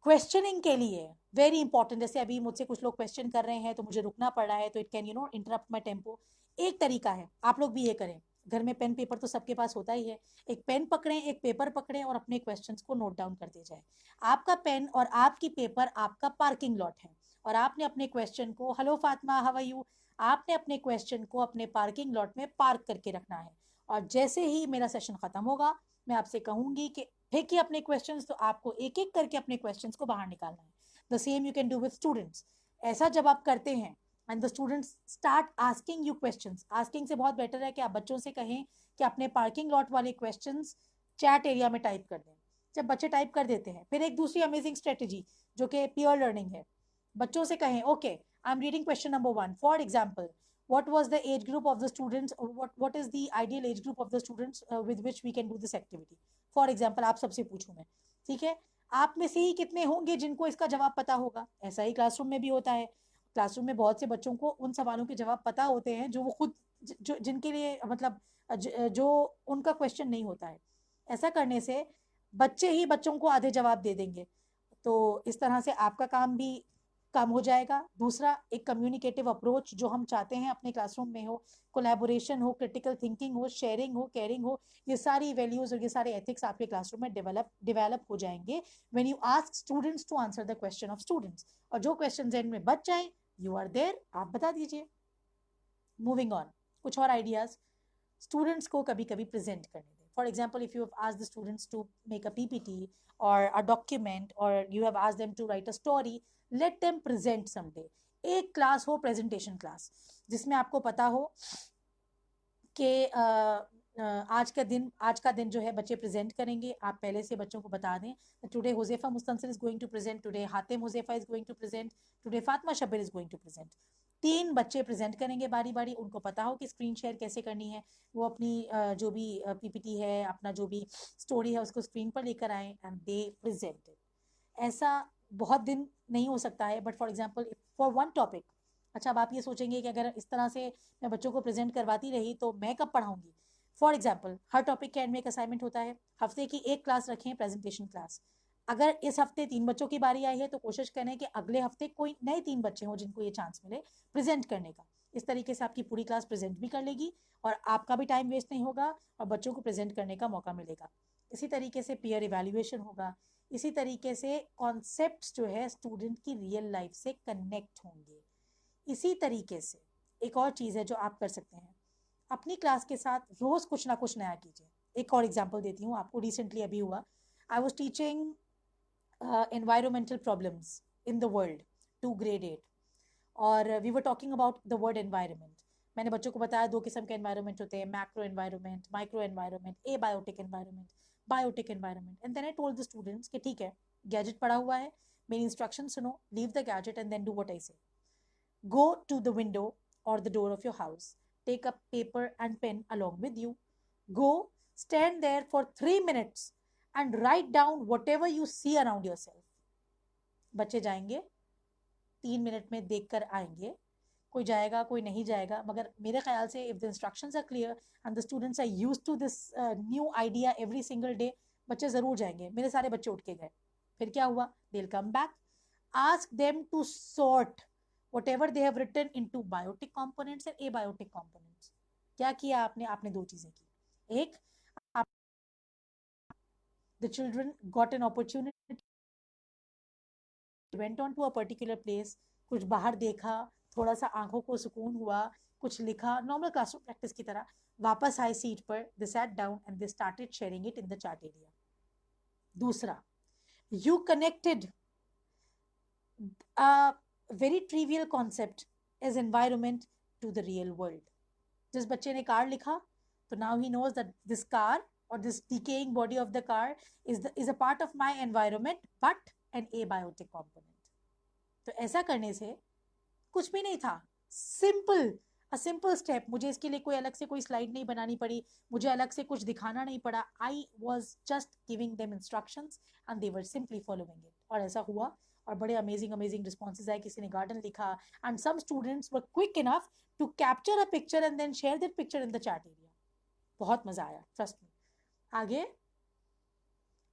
क्वेश्चनिंग के लिए वेरी इंपॉर्टेंट, जैसे अभी मुझसे कुछ लोग क्वेश्चन कर रहे हैं तो मुझे रुकना पड़ रहा है, तो it can interrupt my tempo. एक तरीका है, आप लोग भी ये करें, घर में पेन पेपर तो सबके पास होता ही है, एक पेन पकड़ें, एक पेपर पकड़ें और अपने क्वेश्चंस को नोट डाउन करते जाए। आपका पेन और आपकी पेपर आपका पार्किंग लॉट है, और आपने अपने क्वेश्चन को, hello Fatima how are you, आपने अपने क्वेश्चन को अपने पार्किंग लॉट में पार्क करके रखना है। और जैसे ही मेरा सेशन खत्म होगा मैं आपसे कहूंगी कि फेंकिए अपने क्वेश्चंस, तो आपको एक एक करके अपने क्वेश्चंस को बाहर निकालना है। The same you can do with students. ऐसा जब आप करते हैं and the students start asking you questions, asking से बहुत बेटर है कि आप बच्चों से कहें कि अपने पार्किंग लॉट वाले क्वेश्चंस चैट एरिया में टाइप कर दें। जब बच्चे टाइप कर देते हैं, फिर एक दूसरी अमेजिंग स्ट्रेटेजी जो कि पीयर लर्निंग है, बच्चों से कहें okay I am reading question number 1 for example, what was the age group of the students, or what is the ideal age group of the students with which we can do this activity, for example आप सबसे पूछूं मैं, ठीक है, आप में से ही कितने होंगे जिनको इसका जवाब पता होगा। ऐसा ही क्लासरूम में भी होता है, क्लासरूम में बहुत से बच्चों को उन सवालों के जवाब पता होते हैं जो वो खुद जो जिनके लिए मतलब जो उनका क्वेश्चन नहीं होता है। ऐसा करने से बच्चे ही बच्चों को आधे जवाब दे देंगे, तो इस तरह से आपका काम भी कम हो जाएगा। दूसरा, एक कम्युनिकेटिव अप्रोच जो हम चाहते हैं अपने क्लासरूम में हो, कोलैबोरेशन हो, क्रिटिकल थिंकिंग हो, शेयरिंग हो, केयरिंग हो, ये सारी वैल्यूज और ये सारे एथिक्स आपके क्लासरूम में डेवलप हो जाएंगे when you ask students to answer the question of students. और जो क्वेश्चन एंड में बच जाए, यू आर देयर, आप बता दीजिए। मूविंग ऑन, कुछ और आइडियाज। स्टूडेंट्स को कभी कभी प्रेजेंट करने दें। For example, if you have asked the students to make a PPT और अ डॉक्यूमेंट, और you have asked them to write a story, let them present someday. एक क्लास हो प्रेजेंटेशन क्लास, जिसमें आपको पता हो कि आज का दिन जो है बच्चे प्रेजेंट करेंगे। आप पहले से बच्चों को बता दें, today Huzaifa Mustansir is going to present, today Hatim Huzaifa is going to present, today Fatima Shabbir is going to present. 3 बच्चे प्रेजेंट करेंगे बारी बारी, उनको पता हो कि स्क्रीन शेयर कैसे करनी है, वो अपनी जो भी पीपीटी है, अपना जो भी स्टोरी है, उसको स्क्रीन पर लेकर आए एंड दे प्रेजेंट। ऐसा बहुत दिन नहीं हो सकता है, but for example for one topic. अच्छा, अब आप ये सोचेंगे कि अगर इस तरह से मैं बच्चों को प्रेजेंट करवाती रही तो मैं कब पढ़ाऊंगी। फॉर एग्जाम्पल, हर टॉपिक के एंड में एक असाइनमेंट होता है, हफ्ते की एक क्लास रखें प्रेजेंटेशन क्लास। अगर इस हफ्ते 3 बच्चों की बारी आई है तो कोशिश करें कि अगले हफ्ते कोई नए 3 बच्चे हों जिनको ये चांस मिले प्रेजेंट करने का। इस तरीके से आपकी पूरी क्लास प्रेजेंट भी कर लेगी और आपका भी टाइम वेस्ट नहीं होगा और बच्चों को प्रेजेंट करने का मौका मिलेगा। इसी तरीके से पीयर इवेल्युएशन होगा, इसी तरीके से कॉन्सेप्ट्स जो है स्टूडेंट की रियल लाइफ से कनेक्ट होंगे। इसी तरीके से एक और चीज़ है जो आप कर सकते हैं, अपनी क्लास के साथ रोज कुछ ना कुछ नया कीजिए। एक और एग्जांपल देती हूँ आपको, रिसेंटली अभी हुआ, I was teaching environmental problems in the world to grade 8, और we were talking about the word environment. मैंने बच्चों को बताया 2 किस्म के एनवायरमेंट होते हैं, macro environment, micro environment, abiotic environment, biotic environment. And then I told the students कि ठीक है, गैजेट पड़ा हुआ है, मेरी इंस्ट्रक्शन सुनो, leave the gadget and then do what I say. Go to the window or the door of your house. Take a paper and pen along with you. Go, stand there for 3 minutes and write down whatever you see around yourself. बच्चे जाएंगे, 3 minute में देखकर आएंगे। कोई जाएगा, कोई नहीं जाएगा, मगर मेरे ख्याल से if the instructions are clear and the students are used to this new idea every single day, बच्चे जरूर जाएंगे। मेरे सारे बच्चे उठ के गए। फिर क्या हुआ, they will come back, ask them to sort whatever they have written into biotic components and abiotic components. क्या किया आपने, आपने 2 चीजें की। एक, the children got an opportunity, went on to a particular place, कुछ बाहर देखा, थोड़ा सा आंखों को सुकून हुआ, कुछ लिखा, नॉर्मल क्लासरूम प्रैक्टिस की तरह, वापस आए सीट पर, they sat down and they started sharing it in the chat area. दूसरा, you connected a very trivial concept as environment to the real world. जिस बच्चे ने कार लिखा, तो now he knows that this car or this decaying body of the car is a part of my environment but an abiotic component. तो ऐसा करने से कुछ भी नहीं था, सिंपल स्टेप। मुझे इसके लिए कोई अलग से कोई स्लाइड नहीं बनानी पड़ी, मुझे अलग से कुछ दिखाना नहीं पड़ा। I was just giving them instructions and they were simply following it, और ऐसा हुआ और बड़े अमेजिंग अमेजिंग रिस्पॉन्सेज आए, किसी ने गार्डन लिखा, and some students were quick enough to capture a picture and then share that picture in the chat area. बहुत मजा आया, ट्रस्ट मी. आगे,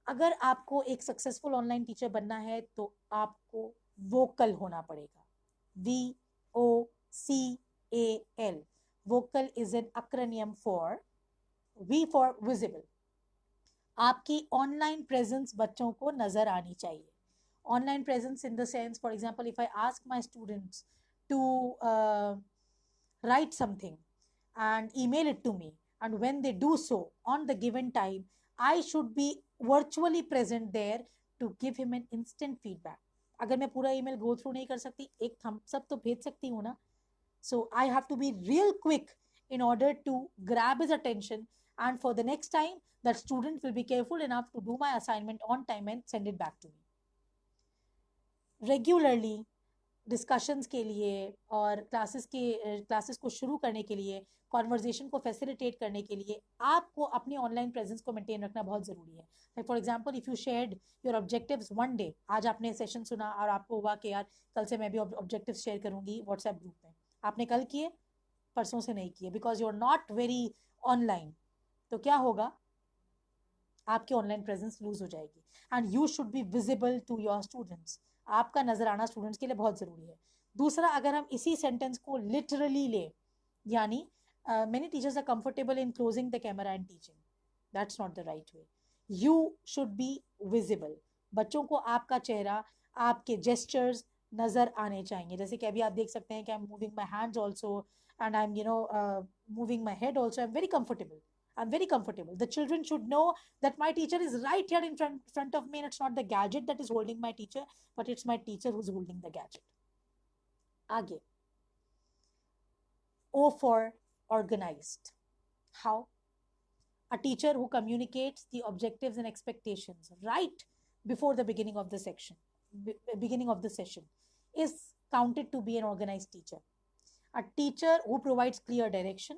अगर आपको एक सक्सेसफुल ऑनलाइन टीचर बनना है तो आपको वोकल होना पड़ेगा. VOCAL. Vocal is an acronym for V for visible. आपकी ऑनलाइन प्रेजेंस बच्चों को नजर आनी चाहिए. Online presence in the sense, for example, if I ask my students to write something and email it to me, and when they do so on the given time, I should be virtually present there to give him an instant feedback. अगर मैं पूरा email go through नहीं कर सकती, एक Thums up तो भेज सकती हूँ ना. So I have to be real quick in order to grab his attention, and for the next time that student will be careful enough to do my assignment on time and send it back to me. Regularly discussions के लिए और classes को शुरू करने के लिए, conversation को facilitate करने के लिए आपको अपनी ऑनलाइन प्रेजेंस को मेंटेन रखना बहुत ज़रूरी है. Like for example, if you shared your objectives one day, आज आपने सेशन सुना और आपको हुआ कि यार कल से मैं भी ऑब्जेक्टिव्स शेयर करूंगी व्हाट्सएप ग्रुप में. आपने कल किए, परसों से नहीं किए, because you are not very online. तो क्या होगा, आपकी ऑनलाइन प्रेजेंस लूज हो जाएगी. And you should be visible to your students. आपका नजर आना स्टूडेंट्स के लिए बहुत जरूरी है. दूसरा, अगर हम इसी सेंटेंस को लिटरली ले, यानी many teachers are comfortable in closing the camera and teaching. That's not the right way. You should be visible. बच्चों को आपका चेहरा, आपके जेस्चर्स नजर आने चाहिए. जैसे कि अभी आप देख सकते हैं कि I am moving my hands also, and I am moving my head also. I am very comfortable. I'm very comfortable. The children should know that my teacher is right here in front of me, and it's not the gadget that is holding my teacher, but it's my teacher who's holding the gadget. Aage. O for organized. How? A teacher who communicates the objectives and expectations right before the beginning of the session is counted to be an organized teacher. A teacher who provides clear direction,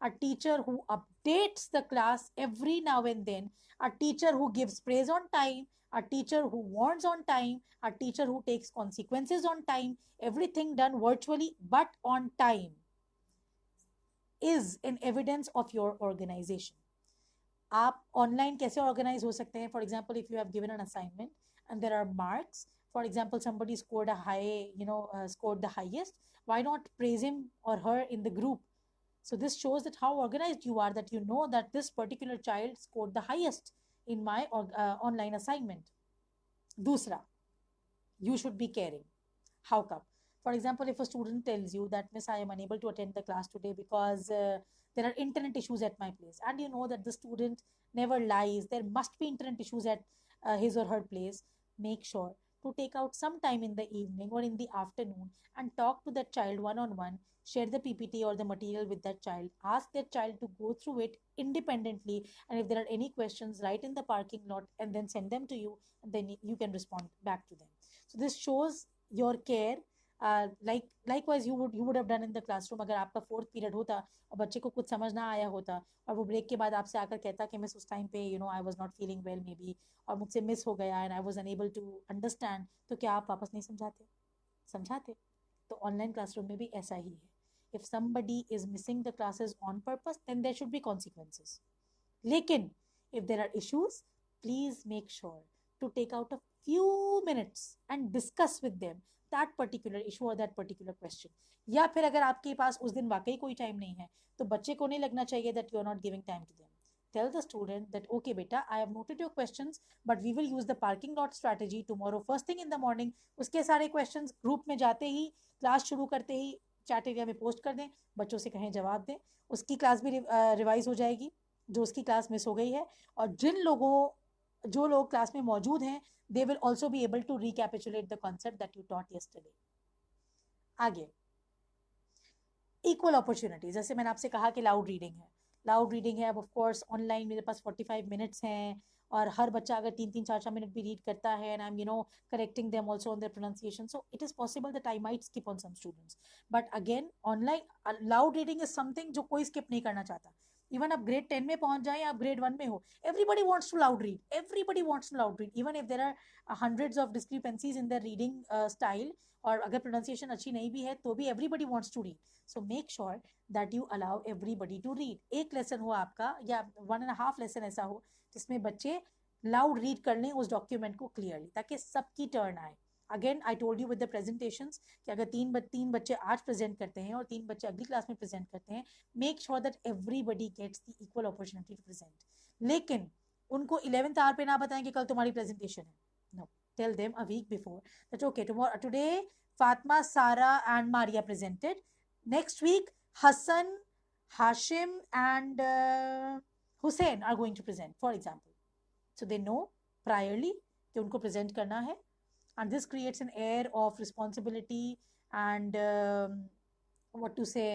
a teacher who updates the class every now and then, a teacher who gives praise on time, a teacher who warns on time, a teacher who takes consequences on time, everything done virtually but on time is an evidence of your organization. आप online कैसे organise हो सकते हैं? For example, if you have given an assignment and there are marks, for example somebody scored a high, scored the highest, why not praise him or her in the group? So this shows that how organized you are, that you know that this particular child scored the highest in my online assignment. Dusra, you should be caring. How come? For example, if a student tells you that, Miss, I am unable to attend the class today because there are internet issues at my place, and you know that the student never lies, there must be internet issues at his or her place, make sure to take out some time in the evening or in the afternoon and talk to that child one on one. Share the PPT or the material with that child. Ask that child to go through it independently. And if there are any questions, write in the parking lot and then send them to you. And then you can respond back to them. So this shows your care. Likewise, you would have done in the classroom. अगर आपका fourth period होता और बच्चे को कुछ समझ ना आया होता और वो ब्रेक के बाद आपसे आकर कहता कि मिस उस टाइम पे I was not feeling well maybe, और मुझसे मिस हो गया and I was unable to understand, तो क्या आप वापस नहीं समझाते? तो ऑनलाइन क्लासरूम में भी ऐसा ही है. If somebody is missing the classes on purpose, then there should be consequences. Lekin, if there are issues, please make sure to take out a few minutes and discuss with them that particular issue or that particular question. या फिर अगर आपके पास उस दिन वाकई कोई time नहीं है, तो बच्चे को नहीं लगना चाहिए that you are not giving time to them. Tell the student that, okay beta, I have noted your questions, but we will use the parking lot strategy tomorrow first thing in the morning. उसके सारे questions group में जाते ही, class शुरू करते ही chat area में post कर दें, बच्चों से कहें जवाब दें. उसकी क्लास भी रिवाइज हो जाएगी जो उसकी क्लास मिस हो गई है, और जो लोग क्लास में मौजूद हैं, they will also be able to recapitulate the concept that you taught yesterday. आगे, इक्वल अपॉर्चुनिटी. जैसे मैंने आपसे कहा कि लाउड रीडिंग है. अब ऑफ कोर्स ऑनलाइन मेरे पास 45 मिनट्स हैं और हर बच्चा अगर 3-3 4-4 मिनट भी रीड करता है, and I am correcting them also on their pronunciation, so it is possible that I might skip on some students. But again, online loud reading is something जो कोई स्किप नहीं करना चाहता. इवन आप grade 10 में पहुंच जाए या आप ग्रेड 1 में हो, everybody wants to loud read, everybody wants to loud read, even if there are hundreds of discrepancies in the reading style, और अगर प्रोनाउंसिएशन अच्छी नहीं भी है तो भी everybody wants to read. So make sure that you allow everybody to read. एक lesson हो आपका या 1.5 लेसन ऐसा हो जिसमें बच्चे लाउड रीड कर लें उस डॉक्यूमेंट को क्लियरली, ताकि सबकी टर्न आए. Again I told you with the presentations कि अगर तीन बच्चे आज प्रेजेंट करते हैं और 3 बच्चे अगली क्लास में प्रेजेंट करते हैं, make sure that everybody gets the equal opportunity to present. लेकिन उनको 11th आवर पे ना बताएं कि कल तुम्हारी प्रेजेंटेशन है. No, tell them a week before that okay today Fatma, Sara and Maria presented. Next week, Hassan, Hashim and Hussein are going to present, for example. So they know priorly कि उनको present करना है, and this creates an air of responsibility and what to say,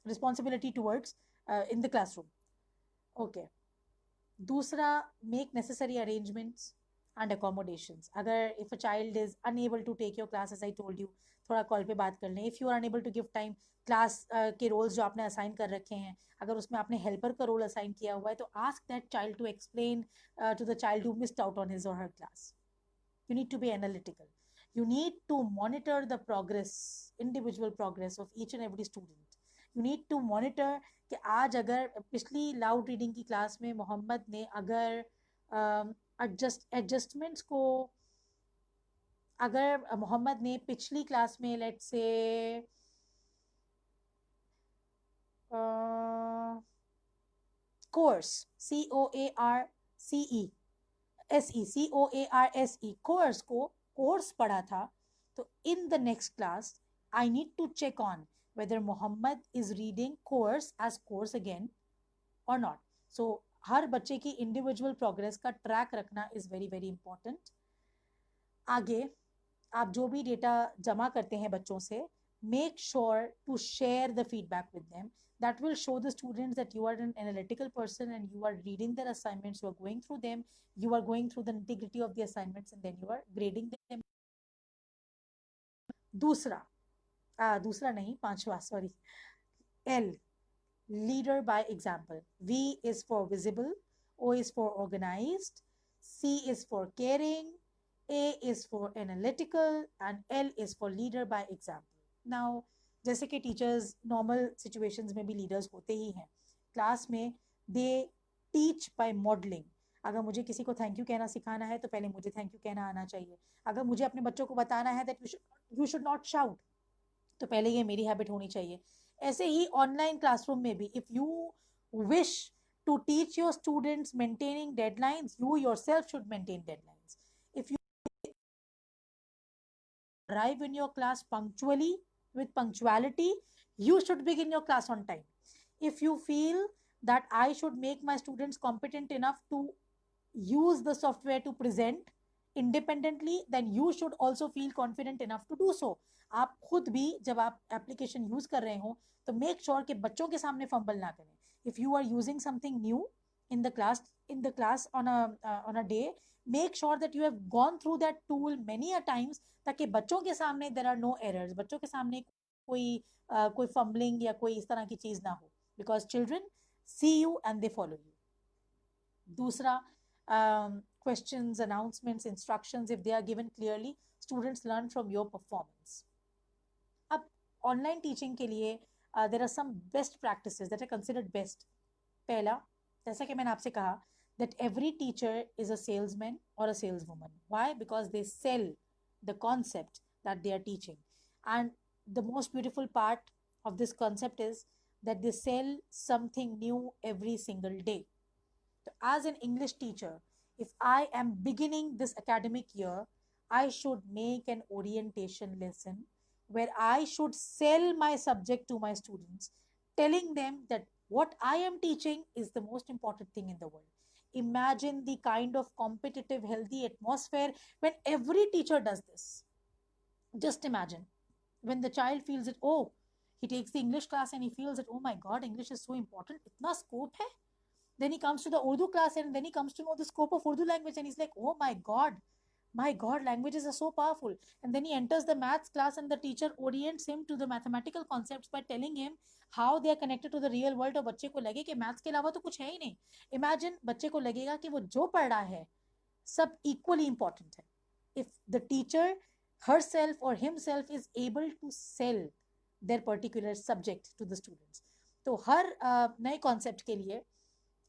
responsibility towards in the classroom. Okay. दूसरा, make necessary arrangements and accommodations. अगर if a child is unable to take your class, as I told you, थोड़ा call पे बात कर लें. if you are unable to give time, class के roles जो आपने असाइन कर रखे हैं, अगर उसमें आपने हेल्पर का रोल असाइन किया हुआ है, तो ask that child to explain to the child who missed out on his or her class. You need to be analytical. You need to monitor the progress, individual progress of each and every student. You need to monitor कि आज अगर पिछली loud reading की class में मोहम्मद ने अगर adjustments को, अगर मोहम्मद ने पिछली क्लास में लेट्स से कोर्स कोर्स को कोर्स पढ़ा था, तो in the next class I need to check on whether Muhammad is reading course as course again or not. So हर बच्चे की इंडिविजुअल प्रोग्रेस का ट्रैक रखना इज वेरी वेरी इंपॉर्टेंट. आगे आप जो भी डेटा जमा करते हैं बच्चों से, make sure to share the feedback with them. That will show the students that you are an analytical person and you are reading their assignments, you are going through them, you are going through the nitty-gritty of the assignments, and then you are grading them. दूसरा नहीं, पांचवा, sorry, L, leader by example. V is for visible, O is for organized, C is for caring, A is for analytical, and L is for leader by example. Now, जैसे कि teachers normal situations में भी leaders होते ही हैं, class में they teach bye modelling. अगर मुझे किसी को थैंक यू कहना सिखाना है तो पहले मुझे थैंक यू कहना आना चाहिए. अगर मुझे अपने बच्चों को बताना है that you should not shout, तो पहले ये मेरी हैबिट होनी चाहिए. ऐसे ही ऑनलाइन क्लासरूम में भी, if you wish to teach your students maintaining deadlines, you yourself should maintain deadlines. If you arrive in your class punctually with punctuality, you should begin your class on time. If you feel that I should make my students competent enough to use the software to present independently, then you should also feel confident enough to do so. आप खुद भी जब आप application use कर रहे हो तो make sure कि बच्चों के सामने फंबल ना करें. If you are using something new in the class on a day, make sure that you have gone through that tool many a times, ताकि बच्चों के सामने there are no errors, बच्चों के सामने कोई फंबलिंग या कोई इस तरह की चीज ना हो, because children see you and they follow you. दूसरा, questions, announcements, instructions, if they are given clearly, students learn from your performance. अब ऑनलाइन टीचिंग के लिए there are some best practices that are considered best. पहला, जैसा कि मैंने आपसे कहा, that every teacher is a salesman or a saleswoman. Why? Because they sell the concept that they are teaching. And the most beautiful part of this concept is that they sell something new every single day. So as an English teacher, if I am beginning this academic year, I should make an orientation lesson where I should sell my subject to my students, telling them that what I am teaching is the most important thing in the world. Imagine the kind of competitive, healthy atmosphere when every teacher does this. Just imagine when the child feels it, oh, he takes the English class and he feels that, oh my God, English is so important. Itna scope hai. Then he comes to the Urdu class and then he comes to know the scope of Urdu language and he's like, oh my God, My God, languages are so powerful. And then he enters the maths class, and the teacher orients him to the mathematical concepts by telling him how they are connected to the real world. और बच्चे को लगे कि maths के अलावा तो कुछ है ही नहीं. Imagine बच्चे को लगेगा कि वो जो पढ़ रहा है सब equally important है. If the teacher herself or himself is able to sell their particular subject to the students, तो हर नए कॉन्सेप्ट के लिए,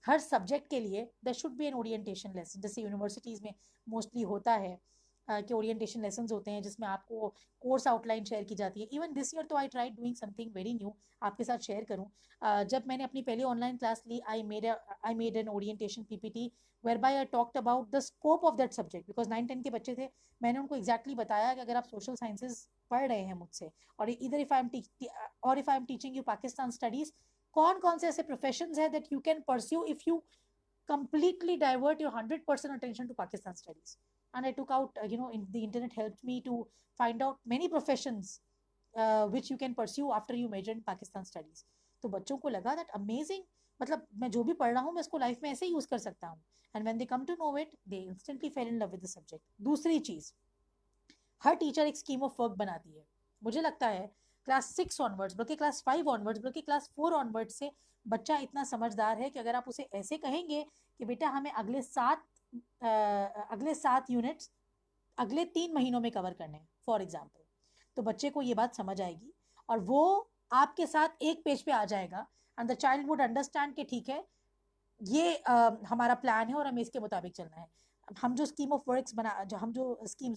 हर सब्जेक्ट के लिए there should be an orientation lesson. जैसे यूनिवर्सिटीज़ में मोस्टली होता है कि ओरिएंटेशन लेसन्स होते हैं जिसमें आपको कोर्स आउटलाइन शेयर की जाती है. इवन दिस ईयर तो I try doing something very new, आपके साथ शेयर करूं. जब मैंने अपनी पहली ऑनलाइन क्लास ली, I made an orientation PPT where by I talked about the scope of that subject, because 9-10 के बच्चे थे. मैंने उनको एग्जैक्टली बताया कि अगर आप सोशल साइंसेज पढ़ रहे हैं मुझसे, और इधर if I am teaching you Pakistan studies, कौन कौन से ऐसे प्रोफेशंस है that you can pursue if you completely divert your 100% attention to Pakistan studies. And I took out, the internet helped me to find out many professions which you can pursue after you major in Pakistan studies. तो बच्चों को लगा that amazing, मतलब मैं जो भी पढ़ रहा हूँ मैं इसको लाइफ में ऐसे ही यूज कर सकता हूँ. And when they come to know it, they instantly fell in love with the subject. दूसरी चीज, हर टीचर एक स्कीम ऑफ वर्क बनाती है. मुझे लगता है क्लास 6 ऑनवर्ड्स, बल्कि क्लास 5 ऑनवर्ड्स, बल्कि क्लास 4 ऑनवर्ड्स से बच्चा इतना समझदार है कि अगर आप उसे ऐसे कहेंगे कि बेटा हमें अगले 7 यूनिट्स अगले 3 महीनों में कवर करने हैं फॉर एग्जाम्पल, तो बच्चे को ये बात समझ आएगी और वो आपके साथ एक पेज पे आ जाएगा. And the child would understand कि ठीक है, ये हमारा प्लान है और हमें इसके मुताबिक चलना है. हम जो स्कीम्स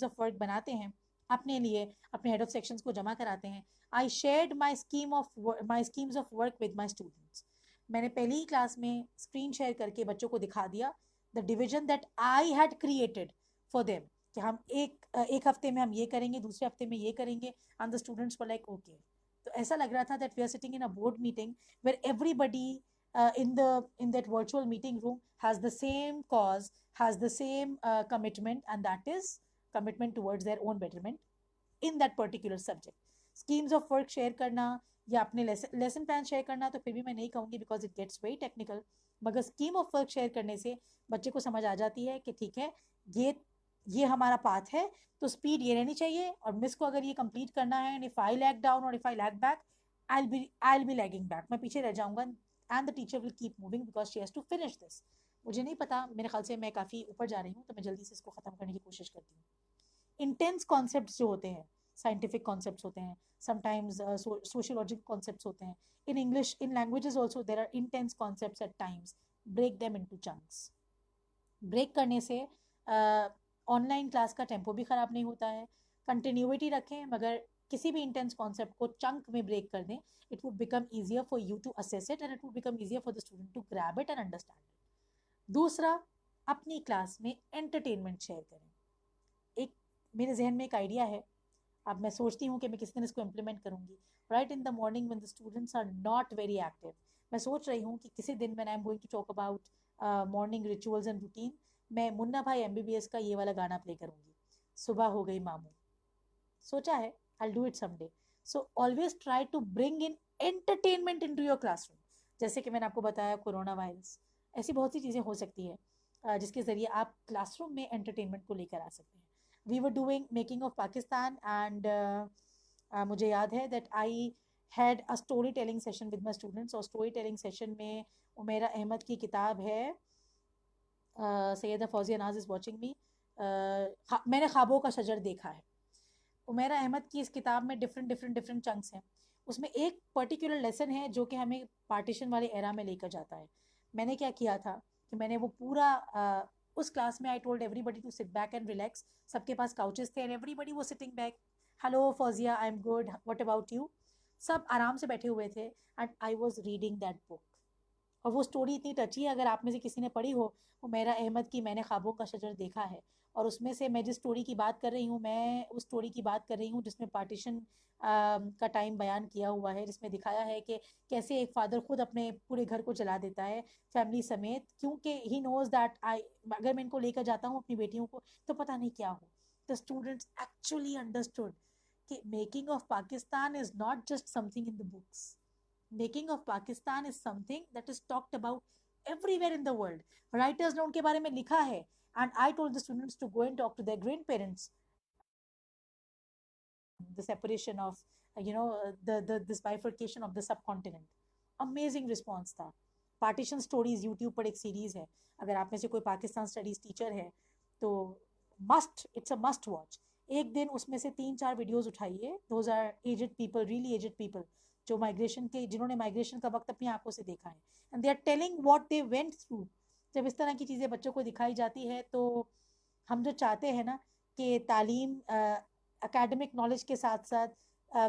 ऑफ वर्क बनाते हैं अपने लिए, अपने हेड ऑफ सेक्शंस को जमा कराते हैं. I shared my schemes of work with my students. मैंने पहली ही क्लास में स्क्रीन शेयर करके बच्चों को दिखा दिया the division that I had created for them, कि हम एक हफ्ते में हम ये करेंगे, दूसरे हफ्ते में ये करेंगे. And the students were like okay. तो ऐसा लग रहा था that we are sitting in a board meeting where everybody in that virtual meeting room has the same cause, has the same commitment, and that is commitment towards their own betterment in that particular subject. Schemes of work share करना या अपने lesson plan share करना तो फिर भी मैं नहीं कहूँगी because it gets very technical, मगर स्कीम ऑफ वर्क शेयर करने से बच्चे को समझ आ जाती है कि ठीक है, ये हमारा पाथ है, तो स्पीड ये रहनी चाहिए और मिस को अगर ये कंप्लीट करना है, and if I lag down और if I lag back, I be lagging back, मैं पीछे रह जाऊंगा. And the teacher will keep moving because she has to finish this. मुझे नहीं पता, मेरे ख्याल से मैं काफ़ी ऊपर जा रही हूँ, तो मैं जल्दी से इसको ख़त्म करने की कोशिश करती हूँ. इंटेंस कॉन्सेप्ट जो होते हैं, साइंटिफिक कॉन्सेप्ट्स होते हैं, समटाइम्स सोशियोलॉजिकल कॉन्सेप्ट्स होते हैं. In English, in languages also there are intense concepts at times. Break them into chunks. Break करने से ऑनलाइन क्लास का टेम्पो भी ख़राब नहीं होता है. कंटिन्यूटी रखें, मगर किसी भी इंटेंस कॉन्सेप्ट को चंक में ब्रेक कर दें. it would become easier for you to assess it and it would become easier for the student to grab it and understand it. दूसरा, अपनी क्लास में एंटरटेनमेंट शेयर करें. एक मेरे जहन में एक आइडिया है, अब मैं सोचती हूँ कि मैं किस दिन इसको इम्प्लीमेंट करूँगी. Right in the morning when the students are not very active, मैं सोच रही हूँ कि किसी दिन when I am going to talk about morning rituals and routine, मैं मुन्ना भाई एमबीबीएस का ये वाला गाना प्ले करूँगी, सुबह हो गई मामू. सोचा है, I do it someday. So always try to bring in entertainment into your classroom. जैसे कि मैंने आपको बताया कोरोना वायरस, ऐसी बहुत सी चीज़ें हो सकती है जिसके ज़रिए आप क्लासरूम में एंटरटेनमेंट को लेकर आ सकते हैं. We were doing making of Pakistan and मुझे याद है that I had a story telling session with my students. और स्टोरी टेलिंग सेशन में उमेरा अहमद की किताब है सैयदा फौजिया नाज इज़ वॉचिंग मी, मैंने ख्वाबों का शजर देखा है. उमेरा अहमद की इस किताब में डिफरेंट चंक्स हैं. उसमें एक पर्टिकुलर लेसन है जो कि हमें पार्टीशन वाले एरा में लेकर जाता है. मैंने क्या किया था कि मैंने वो पूरा उस क्लास में I told everybody to sit back and relax. सबके पास काउचेस थे एंड एवरीबडी वो sitting back. Hello Fauzia, I am good, what about you. सब आराम से बैठे हुए थे and I was reading that book. और वो स्टोरी इतनी टची है, अगर आप में से किसी ने पढ़ी हो, वो मेरा अहमद की मैंने ख्वाबों का शजर देखा है. और उसमें से मैं जिस स्टोरी की बात कर रही हूँ, मैं उस स्टोरी की बात कर रही हूँ जिसमें पार्टीशन का टाइम बयान किया हुआ है, जिसमें दिखाया है कि कैसे एक फादर खुद अपने पूरे घर को जला देता है फैमिली समेत, क्योंकि ही नोज दैट अगर मैं इनको लेकर जाता हूँ अपनी बेटियों को तो पता नहीं क्या हो. द स्टूडेंट्स एक्चुअली अंडरस्टूड कि making of Pakistan is not just something in the books. Making of Pakistan is something that is talked about everywhere in the world. Writers ने उनके बारे में लिखा है. And I told the students to go and talk to their grandparents. The separation of, the this bifurcation of the subcontinent. Amazing response था. Partition stories YouTube पर एक series है, अगर आप में से कोई पाकिस्तान स्टडीज टीचर है तो इट्स अ मस्ट वॉच. एक दिन उसमें से 3-4 वीडियोस उठाइए. Those are aged people, really aged people, जो जिन्होंने माइग्रेशन का वक्त अपनी आंखों से देखा है, and they are telling what they went through. जब इस तरह की चीज़ें बच्चों को दिखाई जाती है तो हम जो चाहते हैं ना कि तालीम एकेडमिक नॉलेज के साथ साथ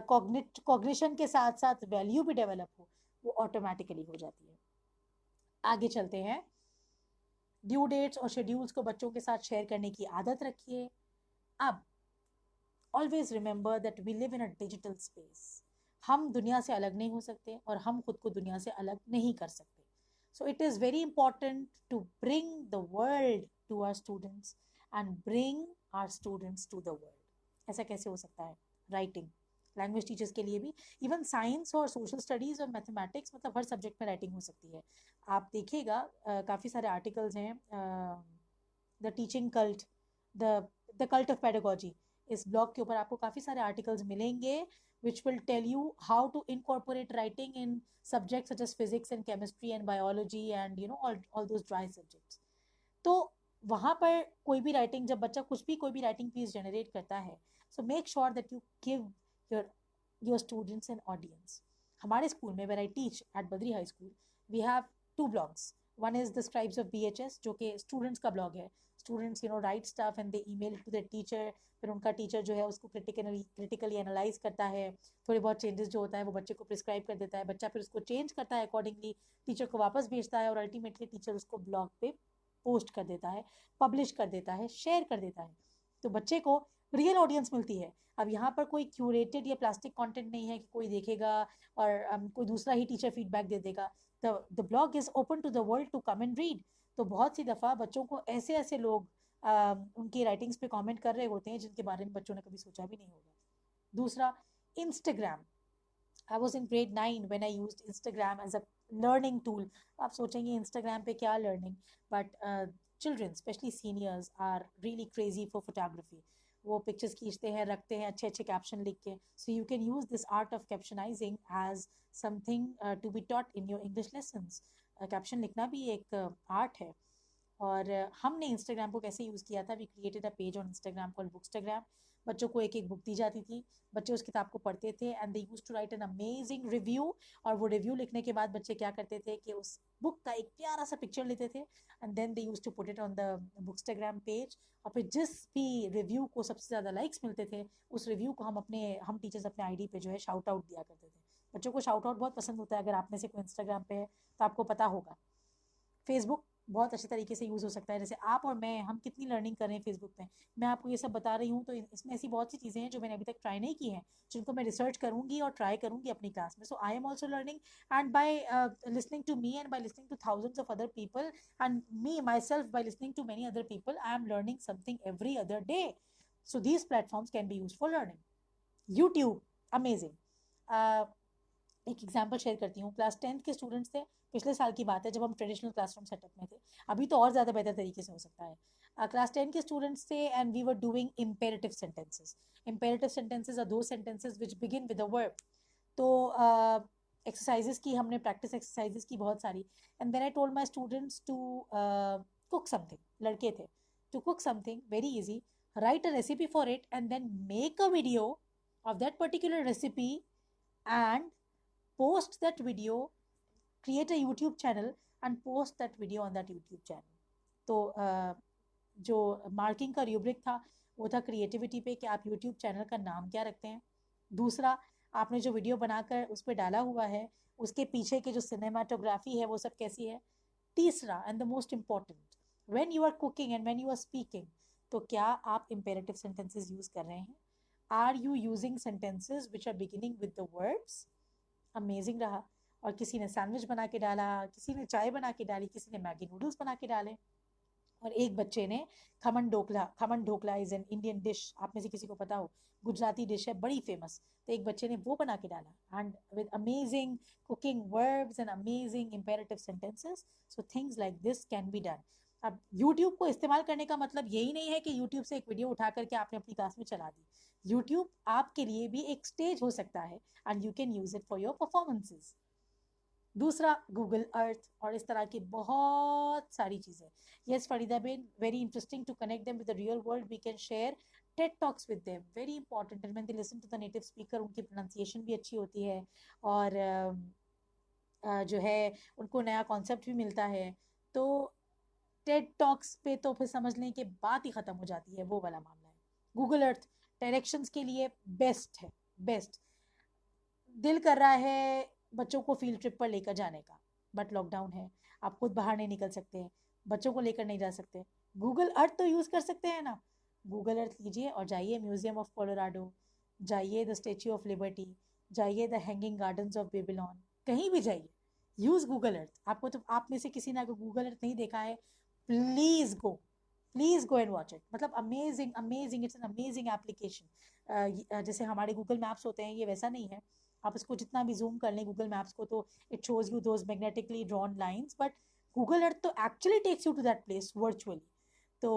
कॉग्निशन के साथ साथ वैल्यू भी डेवलप हो, वो ऑटोमेटिकली हो जाती है. आगे चलते हैं. ड्यू डेट्स और शेड्यूल्स को बच्चों के साथ शेयर करने की आदत रखिए. अब always remember that we live in a digital space. हम दुनिया से अलग नहीं हो सकते और हम खुद को दुनिया से अलग नहीं कर सकते. So it is very important to bring the world to our students and bring our students to the world. ऐसा कैसे हो सकता है? राइटिंग, लैंग्वेज टीचर्स के लिए भी, इवन साइंस और सोशल स्टडीज़ और मैथमेटिक्स, मतलब हर सब्जेक्ट में राइटिंग हो सकती है. आप देखिएगा काफ़ी सारे आर्टिकल्स हैं. The teaching cult, the cult of pedagogy, इस ब्लॉग के ऊपर आपको काफ़ी सारे आर्टिकल्स मिलेंगे which will tell you how to incorporate writing in subjects such as physics and chemistry and biology and all those dry subjects. तो वहाँ पर कोई भी राइटिंग, जब बच्चा कुछ भी कोई भी राइटिंग पीस जनरेट करता है, so make sure that you give your students an audience. हमारे स्कूल में, where I teach at Badri high school, we have 2 blogs. One is the scribes of BHS, जो कि स्टूडेंट्स का ब्लॉग है. Students write stuff and they email to the teacher. फिर उनका teacher जो है उसको क्रिटिकली एनालाइज करता है. थोड़ी बहुत चेंजेस जो होता है वो बच्चे को प्रिस्क्राइब कर देता है. बच्चा फिर उसको चेंज करता है अकॉर्डिंगली, टीचर को वापस भेजता है और अल्टीमेटली टीचर उसको ब्लॉग पे पोस्ट कर देता है, पब्लिश कर देता है, शेयर कर देता है. तो बच्चे को रियल ऑडियंस मिलती है. अब यहाँ पर कोई क्यूरेटेड या प्लास्टिक कंटेंट नहीं है कि कोई देखेगा और कोई दूसरा ही टीचर फीडबैक दे देगा. The blog is open to the world to come and read. तो बहुत सी दफ़ा बच्चों को ऐसे ऐसे लोग उनकी राइटिंग्स पे कमेंट कर रहे होते हैं जिनके बारे में बच्चों ने कभी सोचा भी नहीं होगा. दूसरा, Instagram. I was in grade 9 when I used Instagram as a learning tool. आप सोचेंगे इंस्टाग्राम पे क्या learning, but children specially seniors are really crazy for photography. वो पिक्चर्स खींचते हैं, रखते हैं अच्छे अच्छे कैप्शन लिख के. So you can use this art of captionizing as something to be taught in your English lessons. Caption लिखना भी एक आर्ट है. और हमने इंस्टाग्राम को कैसे यूज़ किया था, we created a page on Instagram called bookstagram. बच्चों को एक एक बुक दी जाती थी, बच्चे उस किताब को पढ़ते थे and they used to write an amazing review. और वो रिव्यू लिखने के बाद बच्चे क्या करते थे कि उस बुक का एक प्यारा सा पिक्चर लेते थे and then they used to put it on the bookstagram page. और फिर जिस भी रिव्यू को सबसे ज़्यादा लाइक्स मिलते थे, उस रिव्यू को हम टीचर्स अपने आईडी पे जो है शाउट आउट दिया करते थे. बच्चों को शाउट आउट बहुत पसंद होता है. अगर आप में से कोई इंस्टाग्राम पे है तो आपको पता होगा. फेसबुक बहुत अच्छे तरीके से यूज़ हो सकता है. जैसे आप और मैं, हम कितनी लर्निंग कर रहे हैं फेसबुक पे. मैं आपको ये सब बता रही हूँ तो इसमें ऐसी बहुत सी चीज़ें हैं जो मैंने अभी तक ट्राई नहीं की हैं, जिनको मैं रिसर्च करूँगी और ट्राई करूँगी अपनी क्लास में. So I am also learning, and by listening to me and by listening to thousands of other people and me myself by listening to many other people, I am learning something every other day. So these platforms can be use for learning. YouTube, amazing. एक example share करती हूँ. Class 10th के students थे. पिछले साल की बात है जब हम ट्रेडिशनल क्लासरूम सेटअप में थे. अभी तो और ज़्यादा बेहतर तरीके से हो सकता है. क्लास 10 के स्टूडेंट्स थे and we were doing imperative sentences. Imperative sentences are those sentences which begin with a verb. तो एक्सरसाइजेस की हमने, प्रैक्टिस एक्सरसाइजेस की बहुत सारी. And then I told my students to cook something. लड़के थे. To cook something very easy, write a recipe for it and then make a video of that particular recipe and post that video, create a YouTube channel and post that video on that YouTube channel. तो जो marking का rubric था वो था creativity पे कि आप YouTube channel का नाम क्या रखते हैं. दूसरा, आपने जो वीडियो बनाकर उस पर डाला हुआ है उसके पीछे की जो सिनेमाटोग्राफी है वो सब कैसी है. तीसरा and the most important, when you are cooking and when you are speaking, तो क्या आप इम्पेरेटिव सेंटेंसेस यूज कर रहे हैं. Are you using sentences which are beginning with the verbs. Amazing रहा. और किसी ने सैंडविच बना के डाला, किसी ने चाय बना के डाली, किसी ने मैगी नूडल्स बना के डाले. और एक बच्चे ने khaman dhokla is an Indian dish, आप में से किसी को पता हो, गुजराती डिश है, बड़ी फेमस। तो एक बच्चे ने वो बना के डाला, and with amazing cooking verbs and amazing imperative sentences. So things like this can be done. अब यूट्यूब को इस्तेमाल करने का मतलब यही नहीं है कि यूट्यूब से एक वीडियो उठा करके आपने अपनी क्लास में चला दी। यूट्यूब आपके लिए भी एक स्टेज हो सकता है, and you can use it for your performances. दूसरा गूगल अर्थ, और इस तरह की बहुत सारी चीज़ें। Yes Farida ben, very interesting to connect them with the real world, we can share TED talks with them, very important, and when they listen to the native speaker उनकी pronunciation भी अच्छी होती है, और जो है उनको नया कॉन्सेप्ट भी मिलता है। तो टेड टॉक्स पे तो फिर समझ लें कि बात ही ख़त्म हो जाती है, वो वाला मामला है। गूगल अर्थ डायरेक्शंस के लिए बेस्ट है, बेस्ट। दिल कर रहा है बच्चों को फील्ड ट्रिप पर लेकर जाने का, बट लॉकडाउन है, आप खुद बाहर नहीं निकल सकते, बच्चों को लेकर नहीं जा सकते, गूगल अर्थ तो यूज़ कर सकते हैं ना। गूगल अर्थ लीजिए और जाइए म्यूजियम ऑफ कोलोराडो, जाइए द स्टेच्यू ऑफ लिबर्टी, जाइए the hanging gardens of Babylon, कहीं भी जाइए, यूज़ गूगल अर्थ। आपको तो, आप में से किसी ने अगर गूगल अर्थ नहीं देखा है, please go, please go and watch it. मतलब amazing amazing, it's an amazing application. जैसे हमारे गूगल मैप्स होते हैं, ये वैसा नहीं है। आप इसको जितना भी जूम कर लें गूगल मैप्स को, तो it shows you those magnetically drawn lines, but Google Earth तो actually takes you to that place virtually. तो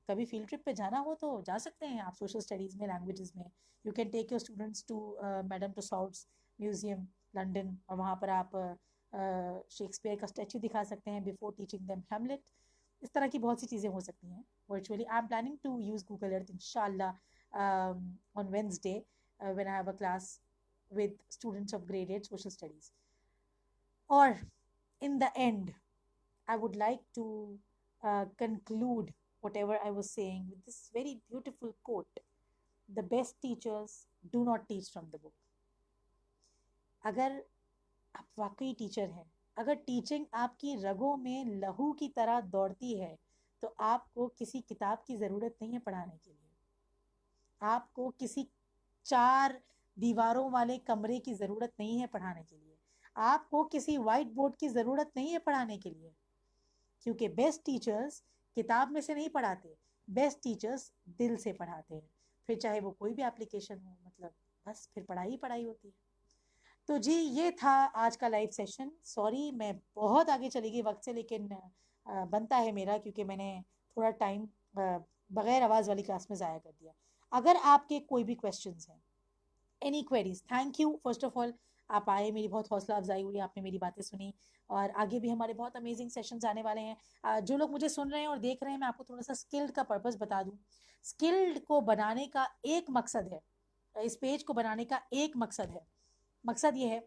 कभी फील्ड ट्रिप पे जाना हो तो जा सकते हैं आप, सोशल स्टडीज़ में, लैंग्वेजेस में। You can take your students to Madame Tussauds museum London, और वहाँ पर आप शेक्सपियर का स्टैचू दिखा सकते हैं बिफोर टीचिंग देम हेमलेट। इस तरह की बहुत सी चीज़ें हो सकती हैं virtually. I am planning to use Google Earth इंशाल्लाह on Wednesday when I have a class with students of grade 8 social studies. Or in the end, I would like to conclude whatever I was saying with this very beautiful quote: the best teachers do not teach from the book. अगर आप वाकई teacher हैं, अगर teaching आपकी रगों में लहू की तरह दौड़ती है, तो आपको किसी किताब की ज़रूरत नहीं है पढ़ाने के लिए। आपको किसी चार दीवारों वाले कमरे की ज़रूरत नहीं है पढ़ाने के लिए। आपको किसी वाइट बोर्ड की ज़रूरत नहीं है पढ़ाने के लिए, क्योंकि बेस्ट टीचर्स किताब में से नहीं पढ़ाते, बेस्ट टीचर्स दिल से पढ़ाते हैं। फिर चाहे वो कोई भी एप्लीकेशन हो, मतलब बस फिर पढ़ाई ही पढ़ाई होती है। तो जी, ये था आज का लाइव सेशन। सॉरी मैं बहुत आगे चली गई वक्त से, लेकिन बनता है मेरा, क्योंकि मैंने थोड़ा टाइम बगैर आवाज़ वाली क्लास में ज़ाया कर दिया। अगर आपके कोई भी क्वेश्चंस हैं, any queries, thank you first of all, आप आए, मेरी बहुत हौसला अफजाई हुई, आपने मेरी बातें सुनी, और आगे भी हमारे बहुत अमेजिंग सेशंस आने वाले हैं। जो लोग मुझे सुन रहे हैं और देख रहे हैं, मैं आपको थोड़ा सा स्किल्ड का पर्पस बता दूं। स्किल्ड को बनाने का एक मकसद है, इस पेज को बनाने का एक मकसद है। मकसद ये है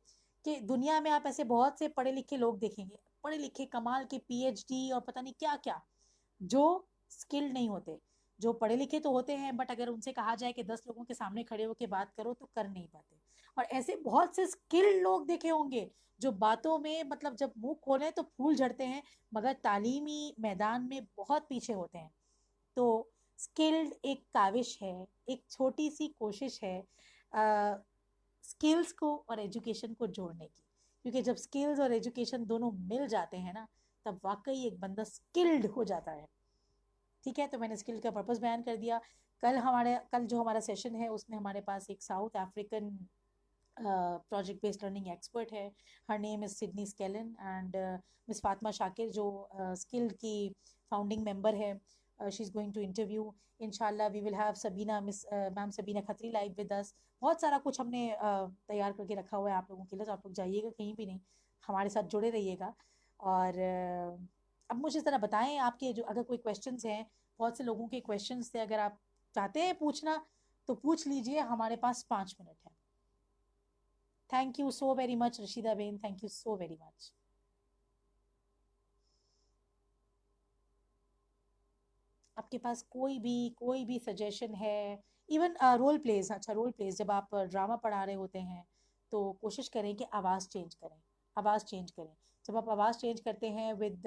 कि दुनिया में आप ऐसे बहुत से पढ़े लिखे लोग देखेंगे, पढ़े लिखे कमाल के पीएचडी और पता नहीं क्या क्या, जो स्किल्ड नहीं होते। जो पढ़े लिखे तो होते हैं, बट अगर उनसे कहा जाए कि 10 लोगों के सामने खड़े होकर बात करो, तो कर नहीं पाते। और ऐसे बहुत से स्किल्ड लोग देखे होंगे, जो बातों में, मतलब जब मुंह खोले तो फूल झड़ते हैं, मगर तालीमी मैदान में बहुत पीछे होते हैं। तो स्किल्ड एक काविश है, एक छोटी सी कोशिश है स्किल्स को और एजुकेशन को जोड़ने की। क्योंकि जब स्किल्स और एजुकेशन दोनों मिल जाते हैं ना, तब वाकई एक बंदा स्किल्ड हो जाता है। ठीक है, तो मैंने स्किल का पर्पस बयान कर दिया। कल जो हमारा सेशन है, उसमें हमारे पास एक South African project based learning expert है। Her name is Sydney Scanlon, and miss Fatima Shakir, जो स्किल की फाउंडिंग मेंबर है, she is going to interview. इंशाल्लाह we will have Sabina, miss ma'am Sabina Khatri live with us. बहुत सारा कुछ हमने तैयार करके रखा हुआ है आप लोगों के लिए, तो आप लोग जाइएगा कहीं भी नहीं, हमारे साथ जुड़े रहिएगा। और अब मुझे ज़रा बताएं, आपके जो अगर कोई क्वेश्चंस हैं, बहुत से लोगों के क्वेश्चंस थे, अगर आप चाहते हैं पूछना तो पूछ लीजिए, हमारे पास 5 मिनट है। Thank you so very much Rashida Ben, thank you so very much. आपके पास कोई भी सजेशन है? इवन रोल प्लेज, अच्छा रोल प्लेज, जब आप ड्रामा पढ़ा रहे होते हैं, तो कोशिश करें कि आवाज़ चेंज करें, आवाज़ चेंज करें। जब आप आवाज़ चेंज करते हैं विद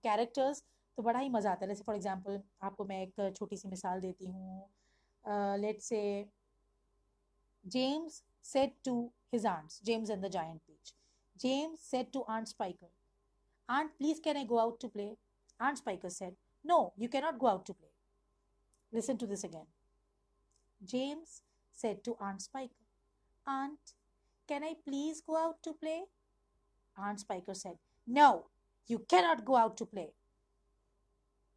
कैरेक्टर्स, तो बड़ा ही मज़ा आता है। जैसे फॉर एग्जांपल आपको मैं एक छोटी सी मिसाल देती हूँ। Let's say James said to his aunts, James and the Giant Peach. James said to Aunt Spiker, Aunt, please can I go out to play? Aunt Spiker said, No, you cannot go out to play. Listen to this again. James said to Aunt Spiker, Aunt, can I please go out to play? Aunt Spiker said, No, you cannot go out to play.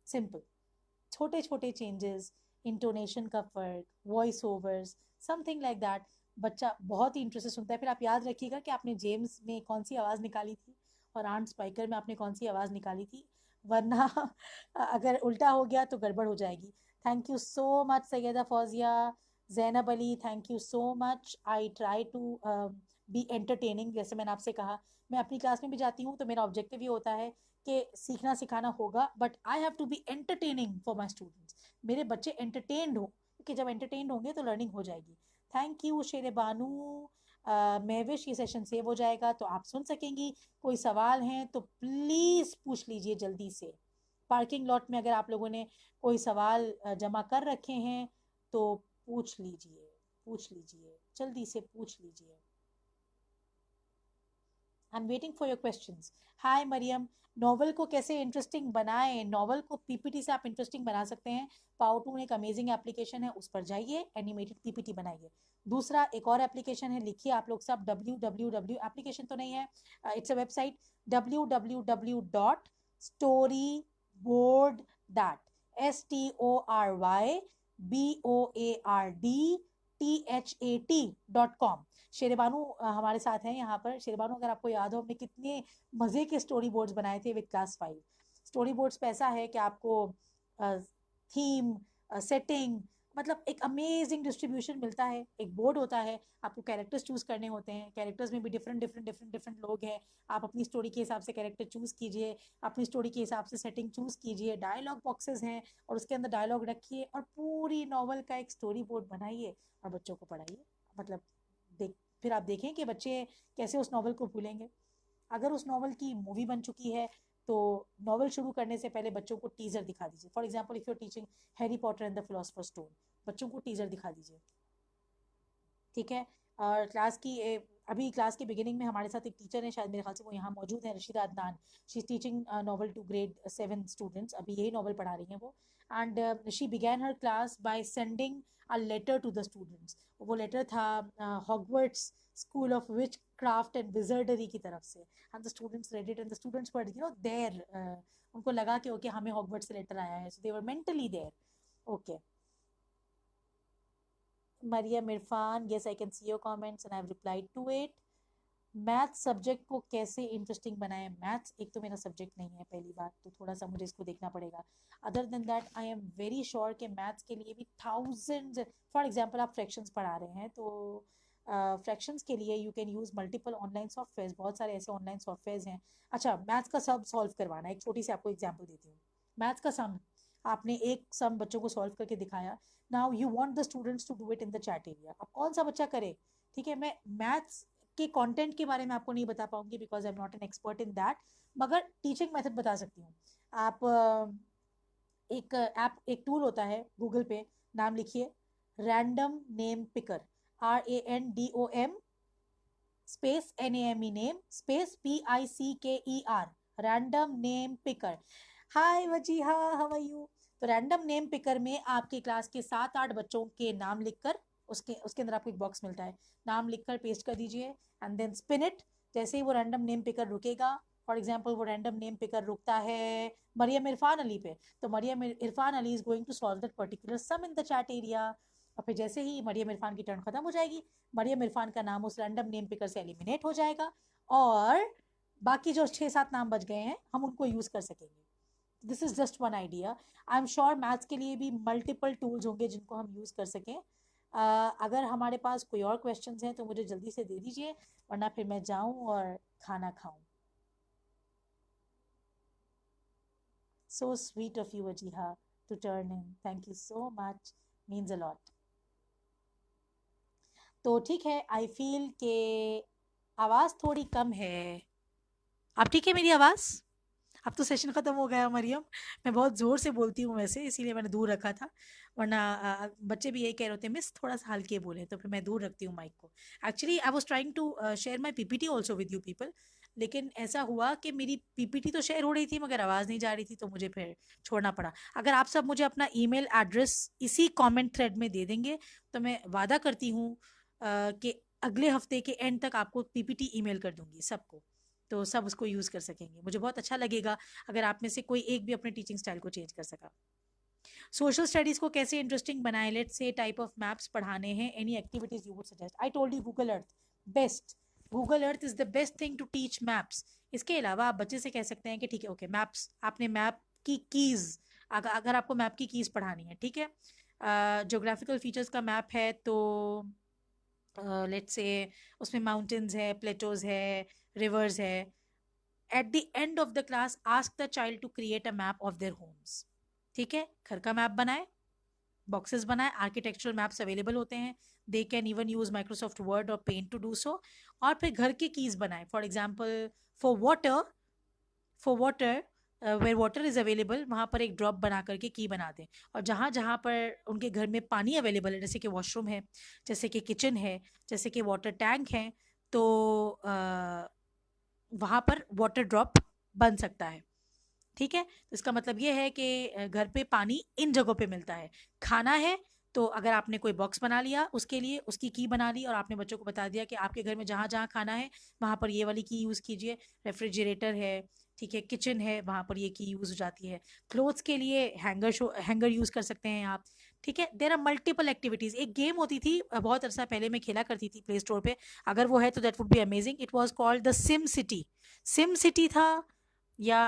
Simple. छोटे छोटे changes, intonation का फर्क, voice overs, something like that, बच्चा बहुत ही interest से सुनता है। फिर आप याद रखिएगा कि आपने जेम्स में कौन सी आवाज़ निकाली थी और आंट स्पाइकर में आपने कौन सी आवाज़ निकाली थी, वरना अगर उल्टा हो गया तो गड़बड़ हो जाएगी। Thank you so much Sayeda Fauzia, Zainab Ali, thank you so much. I try to be entertaining. जैसे मैंने आपसे कहा, मैं अपनी क्लास में भी जाती हूँ तो मेरा ऑब्जेक्टिव ये होता है कि सीखना सिखाना होगा, but I have to be entertaining for my students. मेरे बच्चे एंटरटेन्ड हो, क्योंकि जब एंटरटेन्ड होंगे तो लर्निंग हो जाएगी। थैंक यू शेर बानू। महविश, ये सेशन सेव हो जाएगा तो आप सुन सकेंगी। कोई सवाल हैं तो प्लीज़ पूछ लीजिए जल्दी से। पार्किंग लॉट में अगर आप लोगों ने कोई सवाल जमा कर रखे हैं तो पूछ लीजिए, पूछ लीजिए, जल्दी से पूछ लीजिए। I am waiting for your questions. Hi Mariam, novel को कैसे इंटरेस्टिंग बनाएं? नॉवल को पीपीटी से आप इंटरेस्टिंग बना सकते हैं। पावरटून एक अमेजिंग एप्लीकेशन है, उस पर जाइए, एनिमेटेड पीपीटी बनाइए। दूसरा एक और एप्लीकेशन है, लिखिए आप लोग सब, www, एप्लीकेशन तो नहीं है, it's a website, www.storyboard, STORYBOARDTHAT.com। शेरबानू हमारे साथ हैं यहाँ पर। शेरबानू, अगर आपको याद हो, हमने कितने मज़े के स्टोरी बोर्ड्स बनाए थे विद क्लास 5। स्टोरी बोर्ड्स पे ऐसा है कि आपको थीम, सेटिंग, मतलब एक अमेजिंग डिस्ट्रीब्यूशन मिलता है। एक बोर्ड होता है, आपको कैरेक्टर्स चूज करने होते हैं, कैरेक्टर्स में भी डिफरेंट डिफरेंट डिफरेंट डिफरेंट लोग हैं। आप अपनी स्टोरी के हिसाब से कैरेक्टर चूज कीजिए, अपनी स्टोरी के हिसाब से सेटिंग चूज कीजिए, डायलॉग बॉक्सेस हैं और उसके अंदर डायलॉग रखिए और पूरी नॉवल का एक स्टोरी बोर्ड बनाइए और बच्चों को पढ़ाइए। मतलब देख, फिर आप देखें कि बच्चे कैसे उस नॉवल को भूलेंगे। अगर उस नॉवल की मूवी बन चुकी है तो नॉवल शुरू करने से पहले बच्चों को टीजर दिखा दीजिए। For example, if you are teaching Harry Potter and the philosopher stone, बच्चों को टीजर दिखा दीजिए, ठीक है। और क्लास की अभी क्लास के बिगिनिंग में हमारे साथ एक टीचर है, शायद मेरे ख्याल से वो यहाँ मौजूद है, Rashida Adnan. She is teaching novel to grade 7 students, अभी यही नॉवल पढ़ा रही हैं वो। And she began her class by sending a letter to the students. वो लेटर था Hogwarts school of witchcraft and wizardry की तरफ से। And the students read it and the students were there, उनको लगा कि ओके हमें Hogwarts से लेटर आया है, so they were mentally there. Okay, Mariam Irfan, yes, I can see your comments and I've replied to it. Maths subject को कैसे interesting बनाएं? मैथ्स एक तो मेरा सब्जेक्ट नहीं है, पहली बात, तो थोड़ा सा मुझे इसको देखना पड़ेगा। Other than that I am very sure कि मैथ्स के लिए भी थाउजेंड्स, फॉर एग्जांपल आप फ्रैक्शंस पढ़ा रहे हैं तो फ्रैक्शंस के लिए you can use multiple online software, बहुत सारे ऐसे ऑनलाइन सॉफ्टवेयर हैं। अच्छा, मैथ्स का सब सॉल्व करवाना है, एक छोटी सी आपको एग्जाम्पल देती हूँ। मैथ्स का सम, आपने एक सम बच्चों को सॉल्व करके दिखाया, now you want the students to do it in the chat area. अब कौन सा बच्चा करे? ठीक है, मैं मैथ्स के कंटेंट के बारे में आपको नहीं बता पाऊंगी because I am not an expert in that, मगर टीचिंग मेथड बता सकती हूँ। आप एक ऐप, एक टूल होता है गूगल पे, नाम लिखिए random name picker, RANDOM space NAME name space PICKER, random name picker. Hi Wajiha, how are you? तो रैंडम नेम पिकर में आपकी क्लास के 7-8 बच्चों के नाम लिखकर, उसके उसके अंदर आपको एक बॉक्स मिलता है, नाम लिखकर पेस्ट कर दीजिए एंड देन स्पिन इट। जैसे ही वो रैंडम नेम पिकर रुकेगा, फॉर एग्जाम्पल वो रैंडम नेम पिकर रुकता है मरियम इरफान अली पे, तो Mariam Irfan Ali is going to solve that particular sum in the chat area. और फिर जैसे ही मरियम इरफान की टर्न खत्म हो जाएगी, मरियम इरफान का नाम उस रैंडम नेम पिकर से एलिमिनेट हो जाएगा और बाकी जो 6-7 नाम बच गए हैं हम उनको यूज कर सकेंगे। This is just one idea. I am sure maths के लिए भी मल्टीपल टूल्स होंगे जिनको हम यूज कर सकें। अगर हमारे पास कोई और क्वेश्चंस हैं तो मुझे जल्दी से दे दीजिए, वरना फिर मैं जाऊं और खाना खाऊं। So sweet of you Aziha to turn in, thank you so much, means a lot. तो ठीक है, आई फील के आवाज़ थोड़ी कम है। अब ठीक है मेरी आवाज़? अब तो सेशन ख़त्म हो गया मरियम। मैं बहुत ज़ोर से बोलती हूँ वैसे, इसीलिए मैंने दूर रखा था, वरना बच्चे भी यही कह रहे होते हैं मिस थोड़ा सा हल्के बोले, तो फिर मैं दूर रखती हूँ माइक को। Actually I was trying to share my PPT also with you people, लेकिन ऐसा हुआ कि मेरी पीपीटी तो शेयर हो रही थी मगर आवाज़ नहीं जा रही थी, तो मुझे फिर छोड़ना पड़ा। अगर आप सब मुझे अपना ईमेल एड्रेस इसी कमेंट थ्रेड में दे देंगे तो मैं वादा करती हूँ कि अगले हफ्ते के एंड तक आपको पीपीटी ईमेल कर दूंगी सबको, तो सब उसको यूज़ कर सकेंगे। मुझे बहुत अच्छा लगेगा अगर आप में से कोई एक भी अपने टीचिंग स्टाइल को चेंज कर सका। सोशल स्टडीज को कैसे इंटरेस्टिंग बनाए, let's say type of maps पढ़ाने हैं, any activities you would suggest. I told you Google Earth best, Google Earth is the best thing to teach maps. इसके अलावा आप बच्चे से कह सकते हैं कि ठीक है ओके मैप्स, आपने मैप की कीज, अगर आपको मैप की कीज पढ़ानी है, ठीक है, जोग्राफिकल फीचर्स का मैप है तो लेट्स से उसमें माउंटेन्स है, प्लेटोज है, रिवर्स है। At the end of the class ask the child to create a map of their homes. ठीक है, घर का मैप बनाए, बॉक्सेस बनाए, आर्किटेक्चरल मैप्स अवेलेबल होते हैं, they can even use Microsoft Word और पेंट टू डू सो। और फिर घर के कीज बनाए, for example for water, for water where water is available वहाँ पर एक ड्रॉप बना करके की बना दें। और जहाँ जहाँ पर उनके घर में पानी अवेलेबल है, जैसे कि वॉशरूम है, जैसे कि किचन है, जैसे कि वाटर टैंक है, तो वहाँ पर वाटर ड्रॉप बन सकता है। ठीक है, तो इसका मतलब ये है कि घर पे पानी इन जगहों पे मिलता है। खाना है तो अगर आपने कोई बॉक्स बना लिया उसके लिए, उसकी की बना ली और आपने बच्चों को बता दिया कि आपके घर में जहाँ जहाँ खाना है वहाँ पर ये वाली की यूज़ कीजिए। रेफ्रिजरेटर है, ठीक है, किचन है, वहाँ पर ये की यूज़ हो जाती है। क्लोथ्स के लिए हैंगर यूज़ कर सकते हैं आप। ठीक है, देर आर मल्टीपल एक्टिविटीज़। एक गेम होती थी बहुत अरसा पहले मैं खेला करती थी प्ले स्टोर पे, अगर वो है तो that would be amazing. It was called the SimCity, SimCity था, या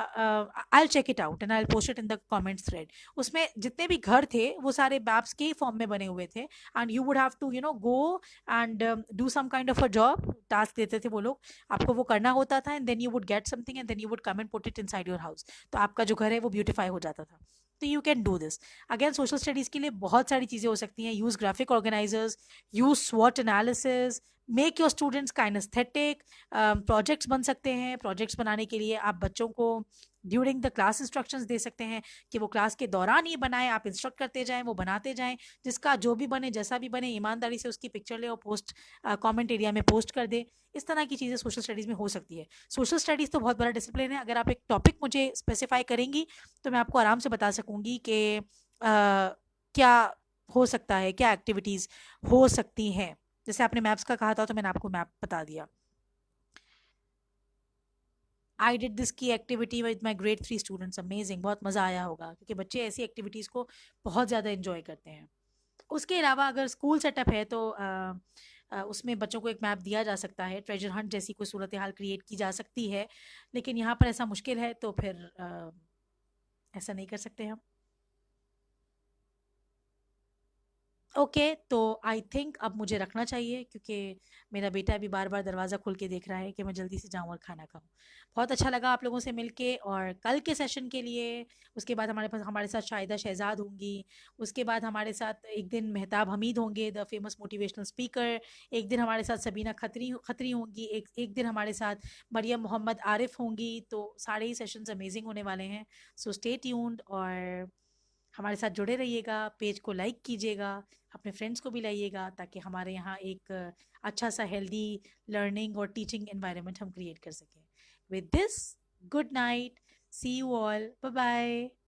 I check it out and I post it in the comments thread. उसमें जितने भी घर थे वो सारे मैप्स के फॉर्म में बने हुए थे, and you would have to go and do some kind of a job, task देते थे वो लोग, आपको वो करना होता था, and then you would get something and then you would come and put it inside your house, तो आपका जो घर है वो ब्यूटीफाई हो जाता था। तो you can do this. Again social studies के लिए बहुत सारी चीज़ें हो सकती हैं। यूज़ ग्राफिक ऑर्गेनाइजर्स, यूज़ स्वॉट analysis, make your students kinesthetic. Projects बन सकते हैं, प्रोजेक्ट्स बनाने के लिए आप बच्चों को ड्यूरिंग द क्लास इंस्ट्रक्शंस दे सकते हैं कि वो क्लास के दौरान ये बनाए, आप इंस्ट्रक्ट करते जाएं, वो बनाते जाएं, जिसका जो भी बने जैसा भी बने ईमानदारी से उसकी पिक्चर ले और पोस्ट कमेंट एरिया में पोस्ट कर दे। इस तरह की चीज़ें सोशल स्टडीज़ में हो सकती है। सोशल स्टडीज़ तो बहुत बड़ा डिसिप्लिन है, अगर आप एक टॉपिक मुझे स्पेसिफाई करेंगी तो मैं आपको आराम से बता सकूंगी कि क्या हो सकता है, क्या एक्टिविटीज़ हो सकती हैं। जैसे आपने मैप्स का कहा था तो मैंने आपको मैप बता दिया। आई डिड दिस की activity with my grade 3 students, amazing, बहुत मज़ा आया होगा क्योंकि बच्चे ऐसी एक्टिविटीज़ को बहुत ज़्यादा इन्जॉय करते हैं। उसके अलावा अगर स्कूल सेटअप है तो उसमें बच्चों को एक मैप दिया जा सकता है, ट्रेजर हंट जैसी कोई सूरत हाल क्रिएट की जा सकती है, लेकिन यहाँ पर ऐसा मुश्किल है तो फिर ऐसा नहीं कर सकते हम। ओके तो आई थिंक अब मुझे रखना चाहिए क्योंकि मेरा बेटा अभी बार बार दरवाज़ा खोल के देख रहा है कि मैं जल्दी से जाऊँ और खाना खाऊँ। बहुत अच्छा लगा आप लोगों से मिलके, और कल के सेशन के लिए उसके बाद हमारे साथ शाहिदा शहजाद होंगी, उसके बाद हमारे साथ एक दिन मेहताब हमीद होंगे द फेमस मोटिवेशनल स्पीकर, एक दिन हमारे साथ सबीना खत्री खत्री होंगी, एक एक दिन हमारे साथ मरियम मोहम्मद आरिफ होंगी। तो सारे ही सेशंस अमेजिंग होने वाले हैं। सो स्टे ट्यून्ड और हमारे साथ जुड़े रहिएगा, पेज को लाइक कीजिएगा, अपने फ्रेंड्स को भी लाइएगा ताकि हमारे यहाँ एक अच्छा सा हेल्दी लर्निंग और टीचिंग एनवायरनमेंट हम क्रिएट कर सकें। With this, good night, see you all, bye bye.